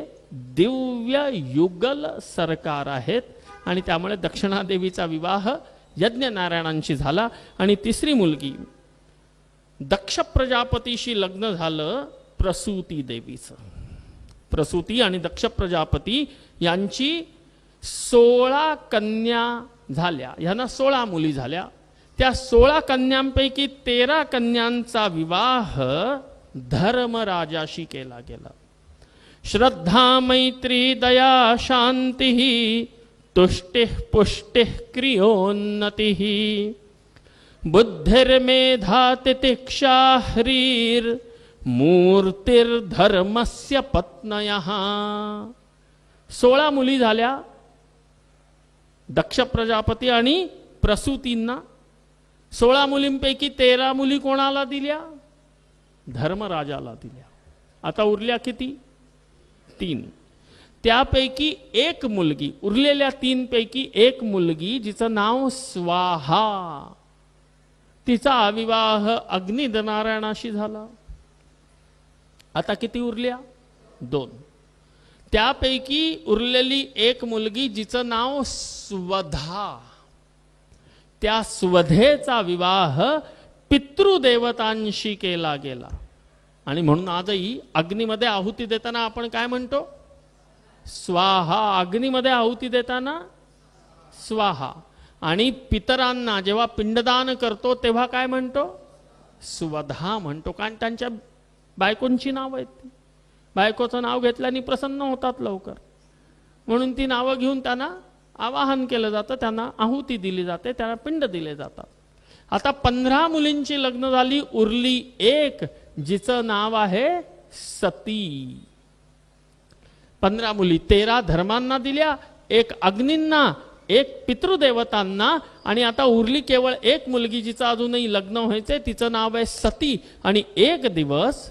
दिव्य युगल सरकार आहेत. आणि त्यामुळे दक्षिणादेवीचा विवाह यज्ञ नारायणांशी झाला. आणि तिसरी मुलगी दक्ष प्रजापतीशी लग्न झालं प्रसूती देवीचं. प्रसूती आणि दक्ष प्रजापती यांची 16 कन्या झाल्या. ह्यांना 16 मुली झाल्या. त्या 16 कन्यांपैकी 13 कन्यांचा विवाह धर्मराजाशी केला गेला. श्रद्धा मैत्री दया शांती तुष्टिः पुष्टिः क्रियोन्नतिः बुद्धिर्मेधा तितिक्षा ह्रीर् मूर्तिर्धर्मस्य पत्नयः. 16 मुली झाल्या दक्ष प्रजापती आणि प्रसूतींना. 16 मुलींपैकी 13 मुली कोणाला दिल्या? धर्मराजाला दिल्या. आता उरल्या किती? 3. त्यापैकी एक मुलगी, उरलेल्या 3 पैकी एक मुलगी जिचं नाव स्वाहा, तिचा विवाह अग्निनारायणाशी झाला. आता किती उरल्या? 2. त्यापैकी उरलेली एक मुलगी जिचं नाव स्वधा, त्या स्वधेचा विवाह पितृदेवतांशी केला गेला. आणि म्हणून आजही अग्नीमध्ये आहुती देताना आपण काय म्हणतो? स्वाहा. अग्नीमध्ये आहुती देताना स्वाहा. आणि पितरांना जेव्हा पिंडदान करतो तेव्हा काय म्हणतो? स्वधा म्हणतो. कारण त्यांच्या बायकोंची नावं आहेत ती. बायकोचं नाव घेतल्याने प्रसन्न होतात लवकर, म्हणून ती नावं घेऊन त्यांना आवाहन केलं जातं, त्यांना आहुती दिली जाते, त्यांना पिंड दिले जातात. आता 15 मुलींची लग्न झाली, उरली एक जिचं नाव आहे सती. 15 मुली 13 धर्मांना दिल्या, एक अग्नींना, एक पितृदेवतांना, आणि आता उरली केवळ एक मुलगी जिचं अजूनही लग्न व्हायचंय, तिचं नाव आहे सती. आणि एक दिवस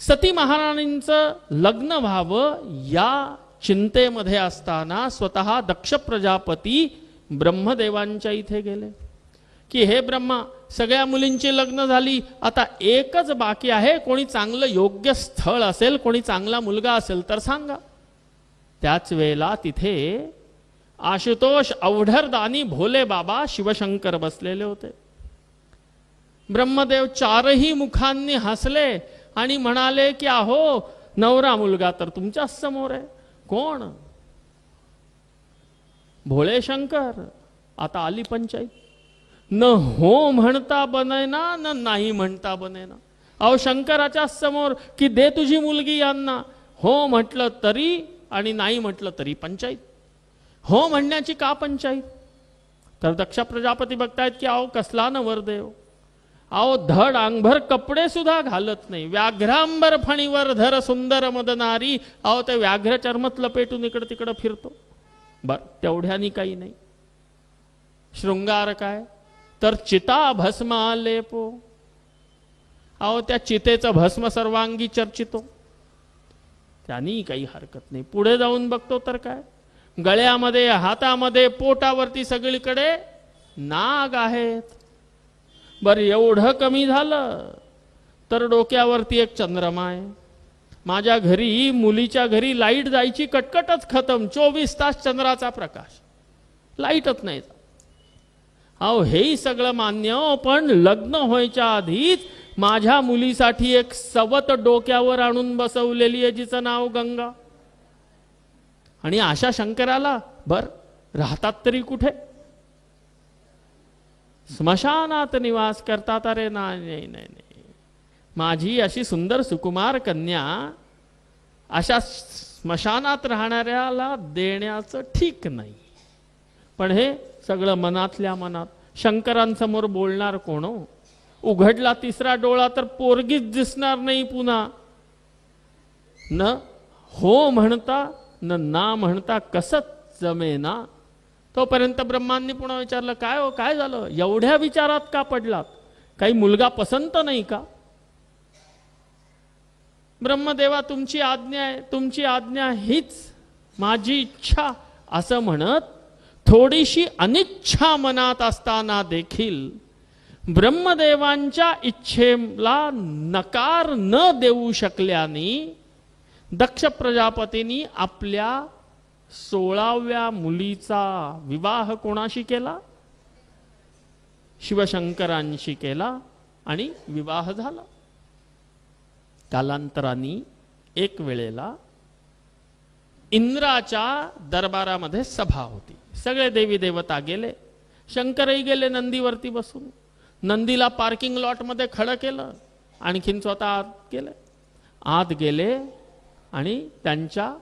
सती महाराणींचं लग्न व्हावं या चिंतेमध्ये असताना स्वतः दक्ष प्रजापती ब्रह्मदेवांच्या इथे गेले की हे ब्रह्मा, सगळ्या मुलींची लग्न झाली, आता एकच बाकी आहे, कोणी चांगलं योग्य स्थळ असेल, कोणी चांगला मुलगा असेल तर सांगा. त्याच वेळेला तिथे आशुतोष अवढरदानी भोले बाबा शिवशंकर बसलेले होते. ब्रह्मदेव 4ही मुखांनी हसले आणि म्हणाले की अहो, नवरा मुलगा तर तुमच्याच समोर आहे. कोण? भोळे शंकर. आता आली पंचायत. न हो म्हणता बनेना, न नाही म्हणता बनेना. अहो, शंकराच्या समोर की दे तुझी मुलगी यांना. हो म्हटलं तरी आणि नाही म्हटलं तरी पंचायत. हो म्हणण्याची का पंचायत? तर दक्ष प्रजापती बघतायत की अहो, कसला नवरदेव. अहो, धड अंगभर कपडे सुद्धा घालत नाही, व्याघ्रांबर फणीवर धर सुंदर मदनारी. अहो, ते व्याघ्र चर्मत लपेटून इकडं तिकडं फिरतो. बर, तेवढ्यानी काही नाही. शृंगार काय? तर चिता भस्म लेपो. अहो, त्या चितेचं भस्म सर्वांगी चर्चितो, त्यांनी काही हरकत नाही. पुढे जाऊन बघतो तर काय, गळ्यामध्ये, हातामध्ये, पोटावरती सगळीकडे नाग आहेत. बर, एवढं कमी झालं तर डोक्यावरती एक चंद्रमा आहे. माझ्या घरी, मुलीच्या घरी लाईट जायची कटकटच खतम. 24 तास चंद्राचा प्रकाश, लाईटच नाही. अहो, हेही सगळं मान्य, पण लग्न व्हायच्या आधीच माझ्या मुलीसाठी एक सवत डोक्यावर आणून बसवलेली आहे, जिचं नाव गंगा. आणि अशा शंकराला बर राहतात तरी कुठे? स्मशानात निवास करतात. अरे नाही नाही नाही, माझी अशी सुंदर सुकुमार कन्या अशा स्मशानात राहणाऱ्याला देण्याचं ठीक नाही. पण हे सगळं मनातल्या मनात. शंकरांसमोर बोलणार कोण? उघडला तिसरा डोळा तर पोरगीच दिसणार नाही पुन्हा. न हो म्हणता न ना म्हणता कसं जमेना. तोपर्यंत ब्रह्मांनी पुन्हा विचारलं, काय हो, काय झालं? एवढ्या विचारात का पडलात? काही मुलगा पसंत नाही का? ब्रह्मदेवा, तुमची आज्ञा आहे, तुमची आज्ञा हीच माझी इच्छा. असं म्हणत थोडीशी अनिच्छा मनात असताना देखील ब्रह्मदेवांच्या इच्छेला नकार न देऊ शकल्याने दक्ष प्रजापतींनी आपल्या 16व्या मुलीचा विवाह कोणाशी केला? शिवशंकरांशी केला आणि विवाह झाला. कालांतराने एक वेळेला इंद्राच्या दरबारामध्ये सभा होती. सगळे देवी देवता गेले, शंकरही गेले नंदीवरती बसून. नंदीला पार्किंग लॉट मध्ये खडं केलं, आणखीन स्वतः आत गेले. आत गेले आणि त्यांच्या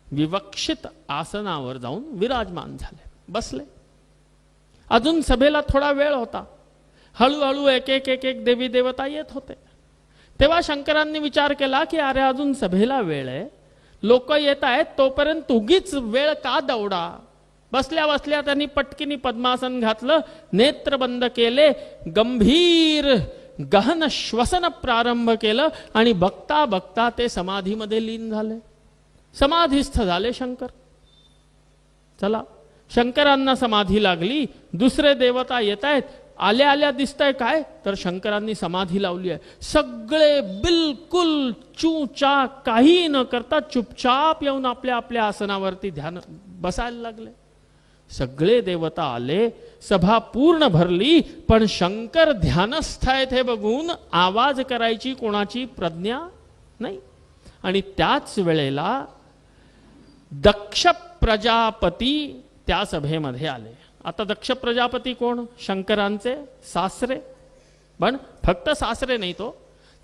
विवक्षित आसनावर जाऊन विराजमान झाले, बसले. अजून सभेला थोडा वेळ होता. हळूहळू एक एक एक एक देवी देवता येत होते. तेव्हा शंकरांनी विचार केला की अरे, अजून सभेला वेळ आहे, लोक येत आहेत, तोपर्यंत उगीच वेळ का दौडा. बसल्या बसल्या त्यांनी पटकिनी पद्मासन घातलं, नेत्र बंद केले, गंभीर गहन श्वसन प्रारंभ केलं आणि बघता बघता ते समाधीमध्ये लीन झाले, समाधीस्थ झाले शंकर. चला, शंकरांना समाधी लागली. दुसरे देवता येत आहेत. आल्या आल्या दिसतंय काय, तर शंकरांनी समाधी लावली आहे. सगळे बिलकुल चूचा काही न करता चुपचाप येऊन आपल्या आपल्या आसनावरती ध्यान बसायला लागले. सगळे देवता आले, सभा पूर्ण भरली, पण शंकर ध्यानस्थ आहेत हे बघून आवाज करायची कोणाची प्रज्ञा नाही. आणि त्याच वेळेला दक्ष प्रजापती त्या सभेमध्ये आले. आता दक्ष प्रजापती कोण? शंकरांचे सासरे. पण फक्त सासरे नाही,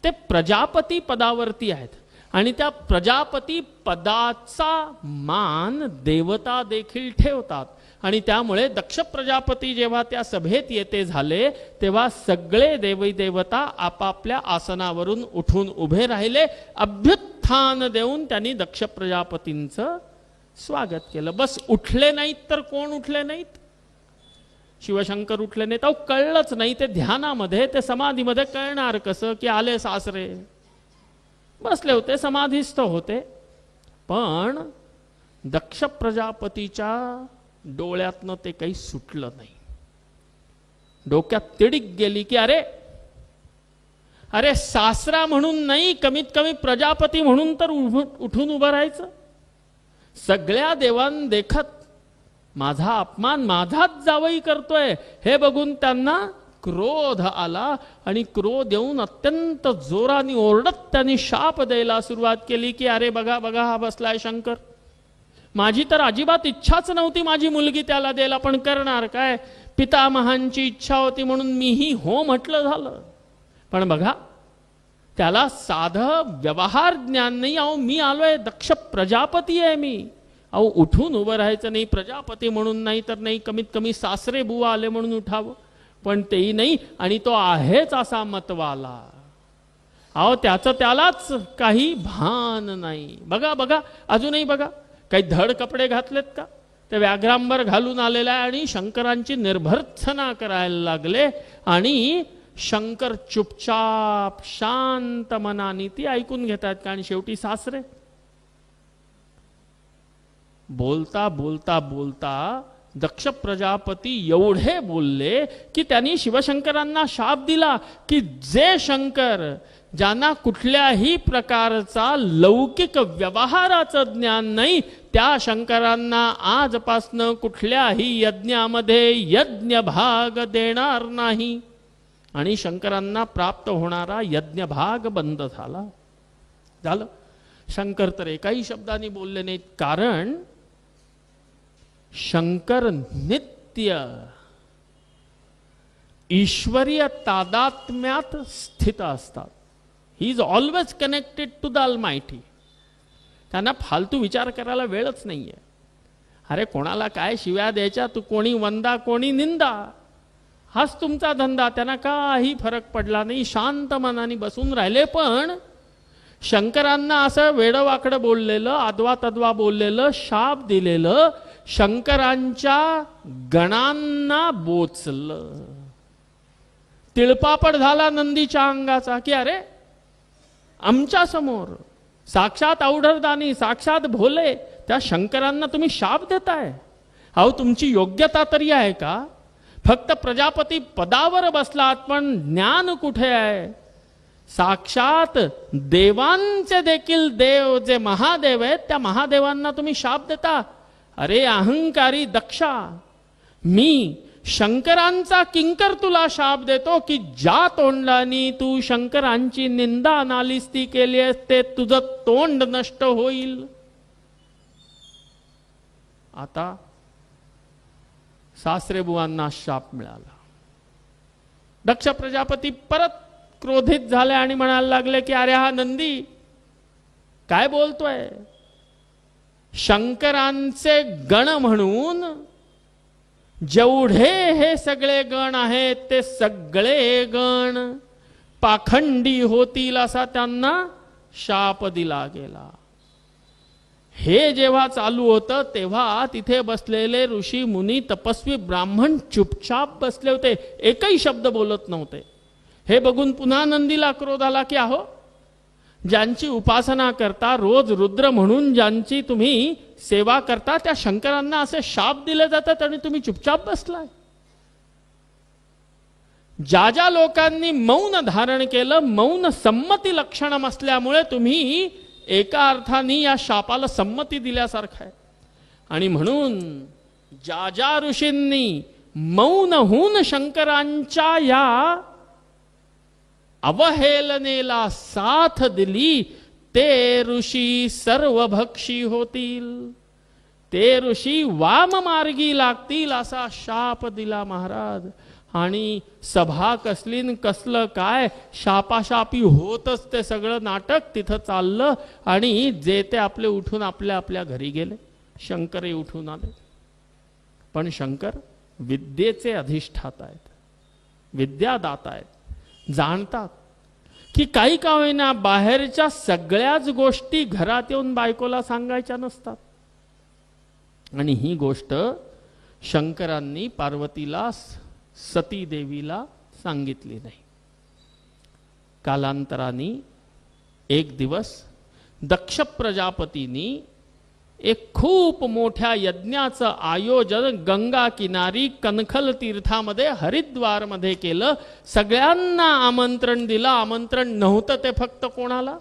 ते प्रजापती पदावरती आहेत आणि त्या प्रजापती पदाचा मान देवता देखील ठेवतात. आणि त्यामुळे दक्ष प्रजापती जेव्हा त्या सभेत येते झाले तेव्हा सगळे देवी देवता आपापल्या आसनावरून उठून उभे राहिले. अभ्युत्थान देऊन त्यांनी दक्ष प्रजापतींचं स्वागत केलं. बस उठले नाहीत तर कोण उठले नाहीत? शिवशंकर उठले नाहीत. अहो कळलंच नाही. ते ध्यानामध्ये, ते समाधीमध्ये कळणार कसं की आले सासरे? बसले होते, समाधीस्थ होते. पण दक्ष प्रजापतीच्या डोळ्यातनं ते काही सुटलं नाही. डोक्यात तिडीक गेली की अरे अरे सासरा म्हणून नाही, कमीत कमी प्रजापती म्हणून तर उठून उभं राहायचं. सगळ्या देवान देखत माझा अपमान माझाच जावई करतोय हे बघून त्यांना क्रोध आला आणि क्रोध येऊन अत्यंत जोराने ओरडत त्यांनी शाप द्यायला सुरुवात केली की अरे बघा बघा हा बसलाय शंकर. माझी तर अजिबात इच्छाच नव्हती माझी मुलगी त्याला द्यायला, पण करणार काय? पितामहांची इच्छा होती म्हणून मीही हो म्हटलं झालं. पण बघा त्याला साधं व्यवहार ज्ञान नाही. अहो मी आलोय, दक्ष प्रजापती आहे मी. अहो उठून उभं राहायचं नाही, प्रजापती म्हणून नाही तर नाही, कमीत कमी सासरे बुवा आले म्हणून उठावं, पण तेही नाही. आणि तो आहेच असा मतवाला. अहो त्याचं त्यालाच काही भान नाही. बघा बघा अजूनही बघा, काही धड कपडे घातलेत का? ते व्याघ्रांबर घालून आलेला आहे आणि शंकरांची निर्भर्त्सना करायला लागले. आणि शंकर चुपचाप शांत मनाने ती ऐकून घेतात. कारण शेवटी सासरे. बोलता बोलता बोलता दक्ष प्रजापती एवढे बोलले की त्यांनी शिवशंकरांना शाप दिला की जे शंकर ज्यांना कुठल्याही प्रकारचा लौकिक व्यवहाराचं ज्ञान नाही त्या शंकरांना आजपासनं कुठल्याही यज्ञामध्ये यज्ञ भाग देणार नाही. आणि शंकरांना प्राप्त होणारा यज्ञ भाग बंद झालं. शंकर तर एकाही शब्दाने बोलले नाहीत. कारण शंकर नित्य ईश्वरीय तादात्म्यात स्थित असतात. He is always connected to the almighty. त्यांना फालतू विचार करायला वेळच नाहीये. अरे कोणाला काय शिव्या द्यायच्या, तू कोणी वंदा कोणी निंदा, हाच तुमचा धंदा. त्यांना काही फरक पडला नाही, शांत मनाने बसून राहिले. पण शंकरांना असं वेडवाकडं बोललेलं, आदवा तद्वा बोललेलं, शाप दिलेलं शंकरांच्या गणांना बोचलं. तिळपापड झाला नंदीच्या अंगाचा की अरे आमच्या समोर साक्षात औढरदानी, साक्षात भोले त्या शंकरांना तुम्ही शाप देताय. अहो तुमची योग्यता तरी आहे का? फक्त प्रजापती पदावर बसलात पण ज्ञान कुठे आहे? साक्षात देवांचे देखील देव जे महादेव आहेत त्या महादेवांना तुम्ही शाप देता. अरे अहंकारी दक्षा, मी शंकरांचा किंकर तुला शाप देतो की ज्या तोंडाने तू शंकरांची निंदा नालिस्ती केली असते तुझं तोंड नष्ट होईल. आता सासरेबुवांना शाप मिळाला. दक्ष प्रजापती परत क्रोधित झाले आणि म्हणायला लागले की अरे हा नंदी काय बोलतोय? शंकरांचे गण म्हणून जेवढे हे सगळे गण आहेत ते सगळे गण पाखंडी होतील असा त्यांना शाप दिला गेला. हे जेव्हा चालू होतं तेव्हा तिथे बसलेले ऋषी मुनी तपस्वी ब्राह्मण चुपचाप बसले होते, एकही शब्द बोलत नव्हते. हे बघून पुन्हा नंदीला क्रोध आला की अहो ज्यांची उपासना करता, रोज रुद्र म्हणून ज्यांची तुम्ही सेवा करता त्या शंकरांना असे शाप दिले जातात आणि तुम्ही चुपचाप बसलाय. ज्या ज्या लोकांनी मौन धारण केलं, मौन संमती लक्षणम असल्यामुळे तुम्ही एका अर्थाने या शापाला संमती दिल्यासारखं आहे. आणि म्हणून ज्या ज्या ऋषींनी मौन होऊन शंकरांच्या या अवहेलनेला साथ दिली ते ऋषी सर्वभक्षी होतील. ते ऋषी वाम मार्गी लागतील असा शाप दिला महाराज. आणि सभा कसली न कसलं काय, शापाशापी होतच ते सगळं नाटक तिथं चाललं. आणि जे ते आपले उठून आपल्या आपल्या घरी गेले. शंकरही उठून आले. पण शंकर विद्येचे अधिष्ठाता आहेत, विद्यादाता आहेत. जाणतात की काही का होईना बाहेरच्या सगळ्याच गोष्टी घरात येऊन बायकोला सांगायच्या नसतात. आणि ही गोष्ट शंकरांनी पार्वतीला, सती देवीला सांगितली नाही. कालांतराने एक दिवस दक्ष प्रजापतींनी एक खूप मोठ्या यज्ञाचं आयोजन गंगा किनारी कनखल तीर्थामध्ये हरिद्वार मध्ये केलं. सगळ्यांना आमंत्रण दिलं. आमंत्रण नव्हतं ते फक्त कोणाला?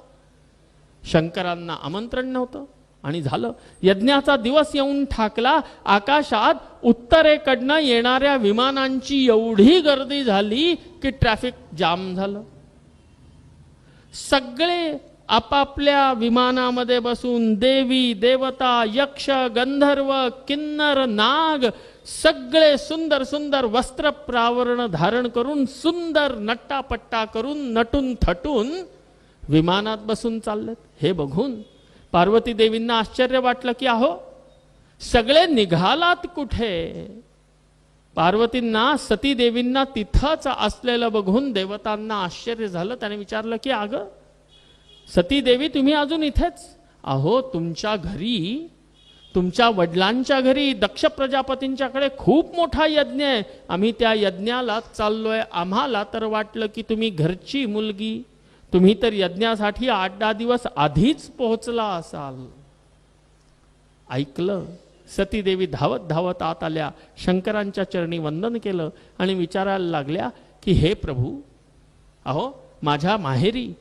शंकरांना आमंत्रण नव्हतं. आणि झालं, यज्ञाचा दिवस येऊन ठाकला. आकाशात उत्तरेकडनं येणाऱ्या विमानांची एवढी गर्दी झाली की ट्रॅफिक जाम झालं. सगळे आपापल्या विमानामध्ये बसून देवी देवता, यक्ष, गंधर्व, किन्नर, नाग सगळे सुंदर सुंदर वस्त्र प्रावरण धारण करून, सुंदर नट्टापट्टा करून, नटून थटून विमानात बसून चाललेत. हे बघून पार्वती देवींना आश्चर्य वाटलं की अहो सगळे निघालात कुठे? पार्वतींना, सती देवींना तिथंच असलेलं बघून देवतांना आश्चर्य झालं. त्याने विचारलं की अगं सती देवी तुम्ही अजून इथेच? अहो तुमच्या घरी, तुमच्या वडिलांच्या घरी दक्ष प्रजापतींच्याकडे खूप मोठा यज्ञ आहे. आम्ही त्या यज्ञाला चाललोय. आम्हाला तर वाटलं की तुम्ही घरची मुलगी, तुम्ही तर यज्ञासाठी 8-10 दिवस आधीच पोहोचला असाल. ऐकलं. सती देवी धावत धावत आत आल्या, शंकरांच्या चरणी वंदन केलं आणि विचारायला लागल्या की हे प्रभू, अहो माझ्या माहेरी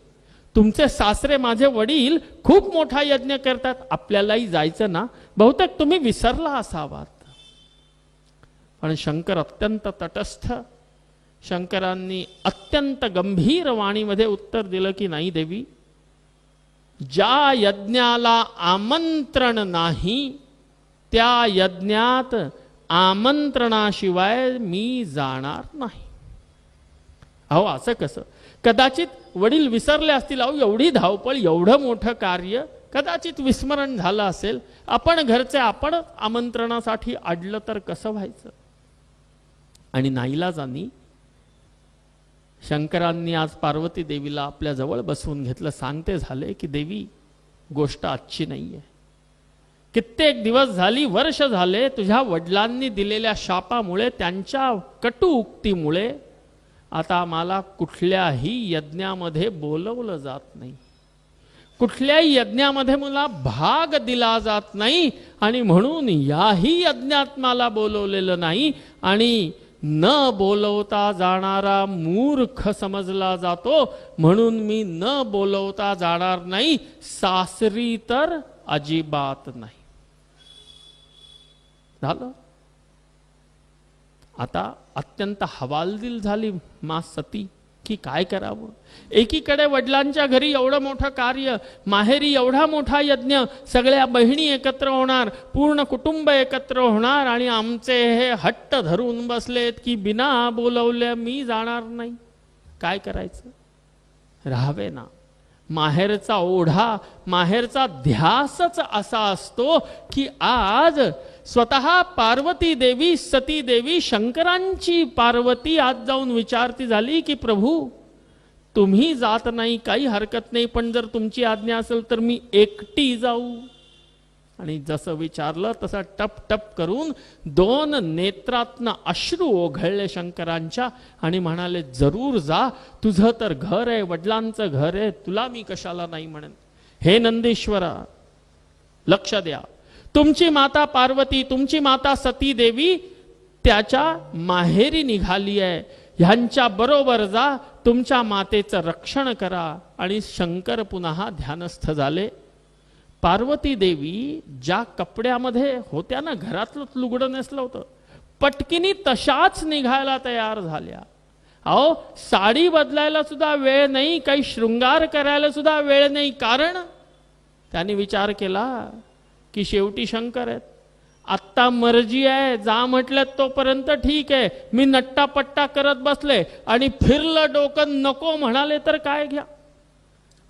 तुमचे सासरे माझे वडील खूप मोठा यज्ञ करतात, आपल्यालाही जायचं ना? बहुतेक तुम्ही विसरला असावात. पण शंकर अत्यंत तटस्थ. शंकरांनी अत्यंत गंभीर वाणीमध्ये उत्तर दिलं की नाही देवी, ज्या यज्ञाला आमंत्रण नाही त्या यज्ञात आमंत्रणाशिवाय मी जाणार नाही. अहो असं कसं? कदाचित वडील विसरले असतील. अहो एवढी धावपळ, एवढं मोठं कार्य, कदाचित विस्मरण झालं असेल. आपण घरचे आपण आमंत्रणासाठी अडलं तर कसं व्हायचं? आणि नाईलाजानी शंकरांनी आज पार्वती देवीला आपल्या जवळ बसवून घेतलं. सांगते झाले की देवी, गोष्ट आजची नाहीये. कित्येक दिवस झाली, वर्ष झाले, तुझ्या वडिलांनी दिलेल्या शापामुळे, त्यांच्या कटु उक्तीमुळे आता मला कुठल्याही यज्ञामध्ये बोलवलं जात नाही. कुठल्याही यज्ञामध्ये मला भाग दिला जात नाही. आणि म्हणून याही यज्ञात मला बोलवलेलं नाही. आणि न बोलवता जाणारा मूर्ख समजला जातो, म्हणून मी न बोलवता जाणार नाही. सासरी तर अजिबात नाही. झालं. आता अत्यंत हवालदिल झाली मा सती की काय करावं. एकीकडे वडिलांच्या घरी एवढं मोठं कार्य, माहेरी एवढा मोठा यज्ञ, सगळ्या बहिणी एकत्र होणार, पूर्ण कुटुंब एकत्र होणार, आणि आमचे हे हट्ट धरून बसलेत की बिना बोलवल्या मी जाणार नाही. काय करायचं? राहावे ना. माहेरचा ओढा, माहेरचा ध्यासच असा असतो की आज स्वतः पार्वती देवी, सती देवी, शंकरांची पार्वती आज जाऊन विचारती झाली की प्रभू तुम्ही जात नाही काही हरकत नाही, पण जर तुमची आज्ञा असेल तर मी एकटी जाऊ. आणि जसं विचारलं तसं टप टप करून 2 नेत्रातनं अश्रू ओघळले शंकरांच्या आणि म्हणाले जरूर जा, तुझं तर घर आहे, वडिलांचं घर आहे, तुला मी कशाला नाही म्हणेन. हे नंदीश्वरा लक्ष द्या, तुमची माता पार्वती, तुमची माता सती देवी त्याच्या माहेरी निघाली आहे, ह्यांच्या बरोबर जा, तुमच्या मातेचं रक्षण करा. आणि शंकर पुन्हा ध्यानस्थ झाले. पार्वती देवी ज्या कपड्यामध्ये होत्या ना, घरातलं लुगडं नेसलं होतं, पटकिनी तशाच निघायला तयार झाल्या. अहो साडी बदलायला सुद्धा वेळ नाही, काही शृंगार करायला सुद्धा वेळ नाही. कारण त्यांनी विचार केला की शेवटी शंकर आहेत, आत्ता मर्जी आहे, जा म्हटलं तोपर्यंत ठीक आहे, मी नट्टापट्टा करत बसले आणि फिरलं डोकं नको म्हणाले तर काय घ्या,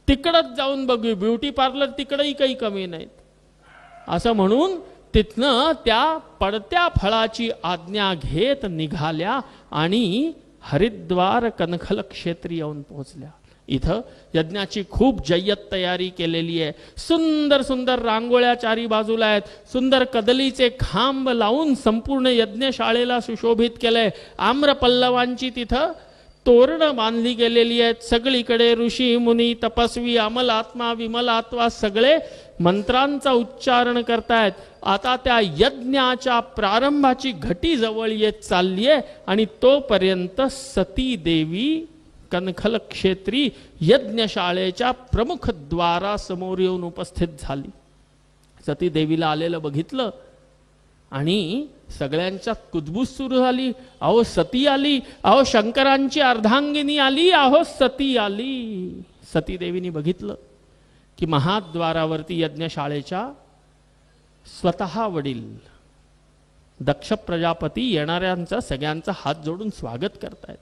तिकडच जाऊन बघू, ब्युटी पार्लर तिकडही काही कमी नाहीत असं म्हणून तिथनं त्या पडत्या फळाची आज्ञा घेत निघाल्या आणि हरिद्वार कनखल क्षेत्री येऊन पोहोचल्या. इथं यज्ञाची खूप जय्यत तयारी केलेली आहे. सुंदर सुंदर रांगोळ्या चारी बाजूला आहेत, सुंदर कदलीचे खांब लावून संपूर्ण यज्ञशाळेला सुशोभित केलंय. आम्रपल्लवांची तिथं तोरणं बांधली गेलेली आहेत. सगळीकडे ऋषी मुनी तपस्वी अमलात्मा विमलात्मा सगळे मंत्रांचा उच्चारण करतायत. आता त्या यज्ञाच्या प्रारंभाची घटी जवळ येत चालली आहे आणि तोपर्यंत सती देवी कनखल क्षेत्री यज्ञशाळेच्या प्रमुख द्वारासमोर येऊन उपस्थित झाली. सती देवीला आलेलं बघितलं आणि सगळ्यांच्या कुजबूज सुरू झाली. अहो सती आली, अहो शंकरांची अर्धांगिनी आली, अहो सती आली. सती देवीने बघितलं की महाद्वारावरती यज्ञशाळेच्या स्वतः वडील दक्ष प्रजापती येणाऱ्यांचा सगळ्यांचा हात जोडून स्वागत करतायत.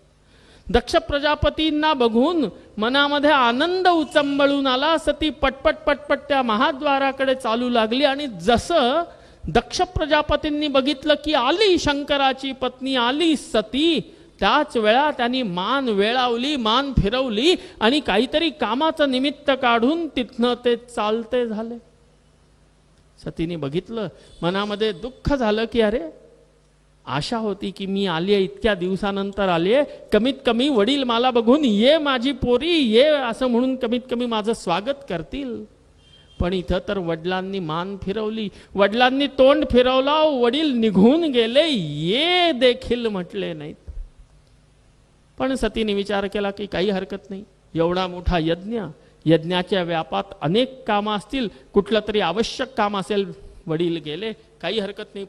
दक्ष प्रजापतींना बघून मनामध्ये आनंद उचंबळून आला. सती पटपट पटपट त्या महाद्वाराकडे चालू लागली आणि जसं दक्ष प्रजापतींनी बघितलं की आली शंकराची पत्नी, आली सती, त्याच वेळा त्यांनी मान वेळावली, मान फिरवली आणि काहीतरी कामाचं निमित्त काढून तिथनं ते चालते झाले. सतीने बघितलं, मनामध्ये दुःख झालं की अरे आशा होती की मी आली आहे, इतक्या दिवसानंतर आली आहे, कमीत कमी वडील मला बघून ये माझी पोरी ये असं म्हणून कमीत कमी माझं स्वागत करतील. पण इथं तर वडिलांनी मान फिरवली, वडिलांनी तोंड फिरवला, वडील निघून गेले, ये देखील म्हटले नाहीत. पण सतीने विचार केला की काही हरकत नाही, एवढा मोठा यज्ञ, यज्ञाच्या व्यापात अनेक कामं असतील, कुठलं तरी आवश्यक काम असेल, वडील गेले, काही हरकत नाही.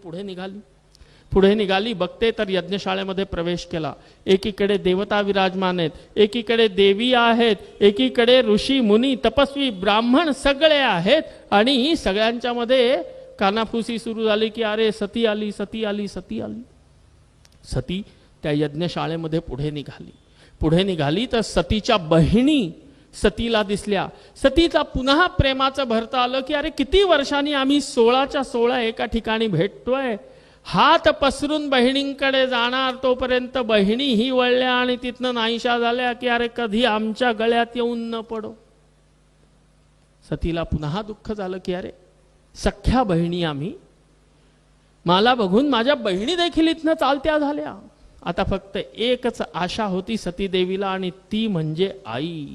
पुढे निघाली, बघते तर यज्ञशाळेमध्ये प्रवेश केला. एकीकडे देवता विराजमान आहेत, एकीकडे देवी आहेत, एकीकडे ऋषी मुनी तपस्वी ब्राह्मण सगळे आहेत आणि सगळ्यांच्या मध्ये कानाफुसी सुरू झाली की अरे सती आली, सती आली, सती आली. सती त्या यज्ञशाळेमध्ये पुढे निघाली तर सतीच्या बहिणी सतीला दिसल्या. सतीचा पुन्हा प्रेमाचं भरता आलं की अरे किती वर्षांनी आम्ही 16च्या 16 एका ठिकाणी भेटतोय, हात पसरून बहिणींकडे जाणार तोपर्यंत बहिणी ही वळल्या आणि तिथनं नाहीशा झाल्या की अरे कधी आमच्या गळ्यात येऊन न पडो. सतीला पुन्हा दुःख झालं की अरे सख्या बहिणी आम्ही, मला बघून माझ्या बहिणी देखील इथनं चालत्या झाल्या. आता फक्त एकच आशा होती सती देवीला आणि ती म्हणजे आई.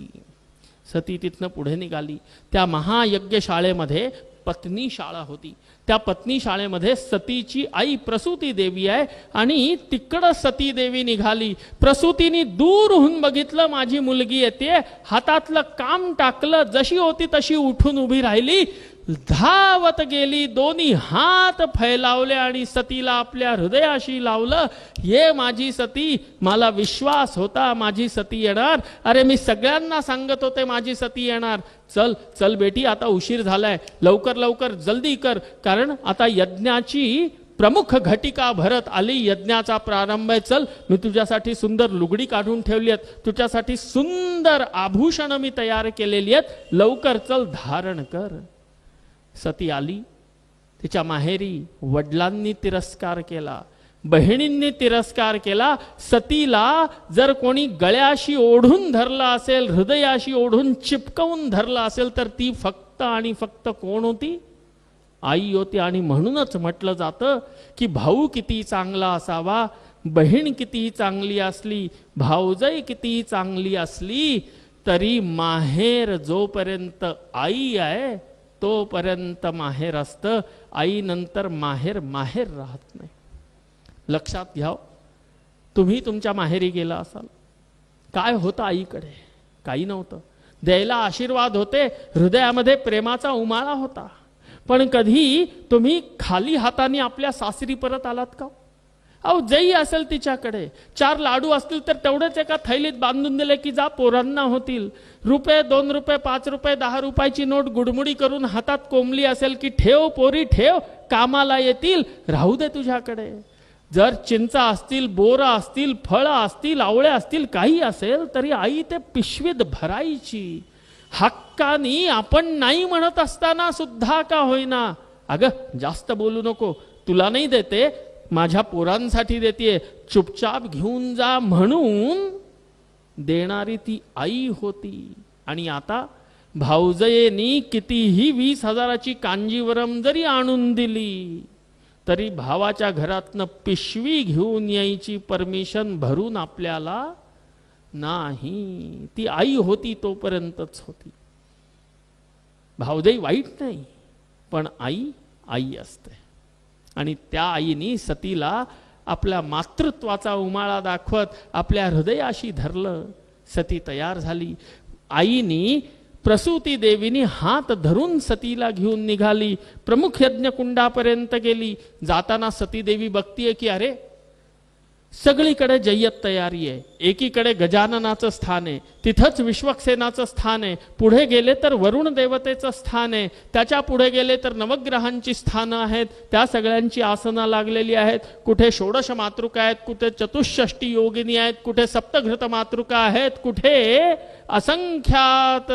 सती तिथनं पुढे निघाली. त्या महायज्ञ शाळेमध्ये पत्नी शाळा होती. त्या पत्नी शाळेमध्ये सतीची आई प्रसूती देवी आहे आणि तिकडं सती देवी निघाली. प्रसूतीने दूरहून बघितलं माझी मुलगी येते, हातातलं काम टाकलं, जशी होती तशी उठून उभी राहिली, धावत गेली, दोन्ही हात फैलावले आणि सतीला आपल्या हृदयाशी लावलं. ये माझी सती, मला विश्वास होता माझी सती येणार, अरे मी सगळ्यांना सांगत होते माझी सती येणार. चल चल बेटी, आता उशीर झालाय, लवकर लवकर जल्दी कर, कारण आता यज्ञाची प्रमुख घटिका भरत आली, यज्ञाचा प्रारंभ आहे. चल, मी तुझ्यासाठी सुंदर लुगडी काढून ठेवली आहेत, तुझ्यासाठी सुंदर आभूषण मी तयार केलेली आहेत, लवकर चल धारण कर. सती आली. तिच्या माहेरी वडिलांनी तिरस्कार केला, बहिणींनी तिरस्कार केला. सतीला जर कोणी गळ्याशी ओढून धरला असेल, हृदयाशी ओढून चिपकवून धरला असेल तर ती फक्त आणि फक्त कोण होती? आई होती. आणि म्हणूनच म्हटलं जातं की भाऊ किती चांगला असावा, बहीण किती चांगली असली, भाऊजाई किती चांगली असली तरी माहेर जोपर्यंत आई आहे तोपर्यंत माहेर असतं, आई नंतर माहेर माहेर राहत नाही. लक्षात घ्या. तुम्ही तुमच्या माहेरी गेला असाल, काय होतं आईकडे? काही नव्हतं. द्यायला आशीर्वाद होते, हृदयामध्ये प्रेमाचा उमाळा होता. पण कधी तुम्ही खाली हाताने आपल्या सासरी परत आलात का? अहो जई असेल तिच्याकडे 4 लाडू असतील तर तेवढेच एका थैलीत बांधून दिले की जा पोरांना होतील. रुपये 2 रुपये 5 रुपये 10 रुपयाची नोट गुडमुडी करून हातात कोंबली असेल की ठेव पोरी ठेव, कामाला येतील, राहू दे तुझ्याकडे. जर चिंचा असतील, बोरा असतील, फळं असतील, आवळे असतील, काही असेल तरी आई ते पिशवीत भरायची. हक्कानी आपण नाही म्हणत असताना सुद्धा का होईना, अगं जास्त बोलू नको, तुला नाही देते, माझ्या पोरांसाठी देते, चुपचाप घेऊन जा म्हणून देणारी ती आई होती. आणि आता भाऊजयेनी कितीही 20,000ची कांजीवरम जरी आणून दिली तरी भावाच्या घरातनं पिशवी घेऊन यायची परमिशन भरून आपल्याला नाही. ती आई होती तोपर्यंतच होती. भावजाई वाईट नाही, पण आई आई असते. आणि त्या आईनी सतीला आपल्या मातृत्वाचा उमाळा दाखवत आपल्या हृदयाशी धरलं. सती तयार झाली. आईनी प्रसूती देवीनी हात धरून सतीला घेऊन निघाली. प्रमुख यज्ञकुंडापर्यंत गेली. जाताना सती देवी बघतीये की अरे सगळीकडे जय्यत तयारी आहे. एकीकडे गजाननाचं स्थान आहे, तिथंच विश्वक्सेनाचं स्थान आहे, पुढे गेले तर वरुण देवतेचं स्थान आहे, त्याच्या पुढे गेले तर नवग्रहांची स्थानं आहेत, त्या सगळ्यांची आसनं लागलेली आहेत. कुठे षोडश मातृका आहेत, कुठे चतुष्षष्टी योगिनी आहेत, कुठे सप्तघृत मातृका आहेत, कुठे असंख्यात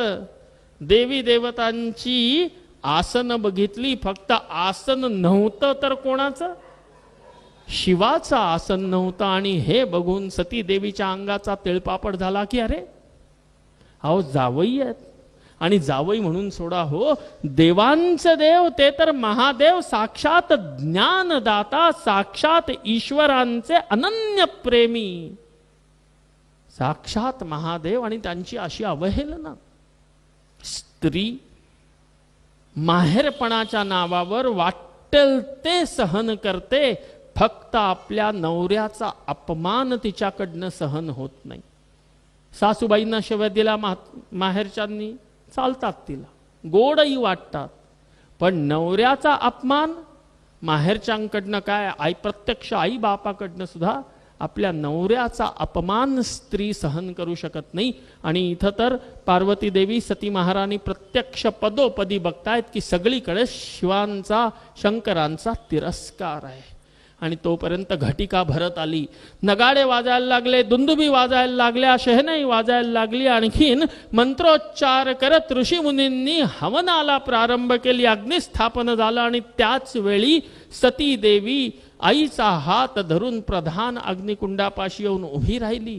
देवी देवतांची आसन बघितली. फक्त आसन नव्हतं तर कोणाचं, शिवाचं आसन नव्हतं. आणि हे बघून सती देवीच्या अंगाचा तिळपापड झाला की अरे अहो जावई आहेत. आणि जावई म्हणून सोडा हो, देवांचे देव ते तर महादेव, साक्षात ज्ञानदाता, साक्षात ईश्वरांचे अनन्य प्रेमी, साक्षात महादेव, आणि त्यांची अशी अवहेलना. स्त्री माहेरपणाच्या नावावर वाटेल ते सहन करते, फक्त आपल्या नवऱ्याचा अपमान तिच्याकडनं सहन होत नाही. सासूबाईंना शिव्या दिला माहेरच्यांनी चालतात, तिला गोडही वाटतात, पण नवऱ्याचा अपमान माहेरच्यांकडनं काय, आई प्रत्यक्ष आई बापाकडनं सुद्धा आपल्या नवऱ्याचा अपमान स्त्री सहन करू शकत नाही. आणि इथं तर पार्वती देवी सती महाराणी प्रत्यक्ष पदोपदी बघतायत की सगळीकडे शिवांचा शंकरांचा तिरस्कार आहे. आणि तोपर्यंत घटिका भरत आली, नगाडे वाजायला लागले, दुंदुबी वाजायला लागल्या, शहनाई वाजायला लागली. आणखीन मंत्रोच्चार करत ऋषीमुनींनी हवनाला प्रारंभ केली. अग्निस्थापन झालं आणि त्याच वेळी सती देवी आईचा हात धरून प्रधान अग्निकुंडापाशी येऊन उभी राहिली.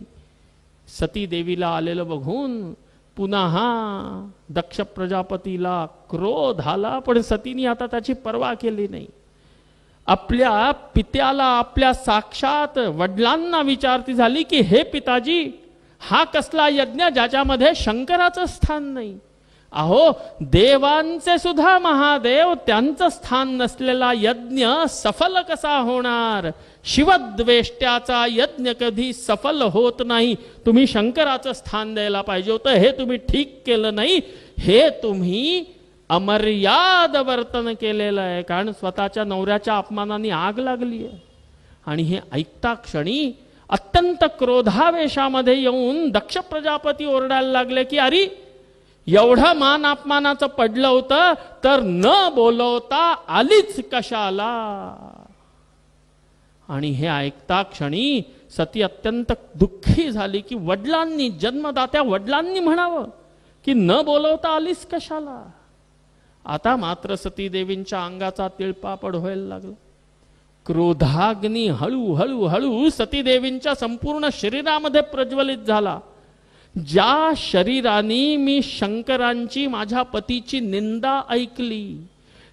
सती देवीला आलेलं बघून पुन्हा दक्ष प्रजापतीला क्रोध आला, पण सतीने आता त्याची पर्वा केली नाही. आपल्या पित्याला, आपल्या साक्षात वडिलांना विचारती झाली की हे पिताजी, हा कसला यज्ञ ज्याच्यामध्ये शंकराचं स्थान नाही. अहो देवांचे सुद्धा महादेव, त्यांचं स्थान नसलेला यज्ञ सफल कसा होणार. शिवद्वेष्ट्याचा यज्ञ कधी सफल होत नाही. तुम्ही शंकराचं स्थान द्यायला पाहिजे होतं, हे तुम्ही ठीक केलं नाही. हे तुम्ही अमर्याद वर्तन केलेलं आहे, कारण स्वतःच्या नवऱ्याच्या अपमानाने आग लागली आहे. आणि हे ऐकता क्षणी अत्यंत क्रोधावेशामध्ये येऊन दक्ष प्रजापती ओरडायला लागले की अरे एवढं मान अपमानाचं पडलं होतं तर न बोलवता आलीच कशाला. आणि हे ऐकता क्षणी सती अत्यंत दुःखी झाली की वडिलांनी, जन्मदात्या वडिलांनी म्हणावं की न बोलवता आलीच कशाला. आता मात्र सती देवींच्या अंगाचा तिळपापड व्हायला लागला. क्रोधाग्नी हळूहळू हळू सती देवींच्या संपूर्ण शरीरामध्ये प्रज्वलित झाला. ज्या शरीराने मी शंकरांची, माझ्या पतीची निंदा ऐकली,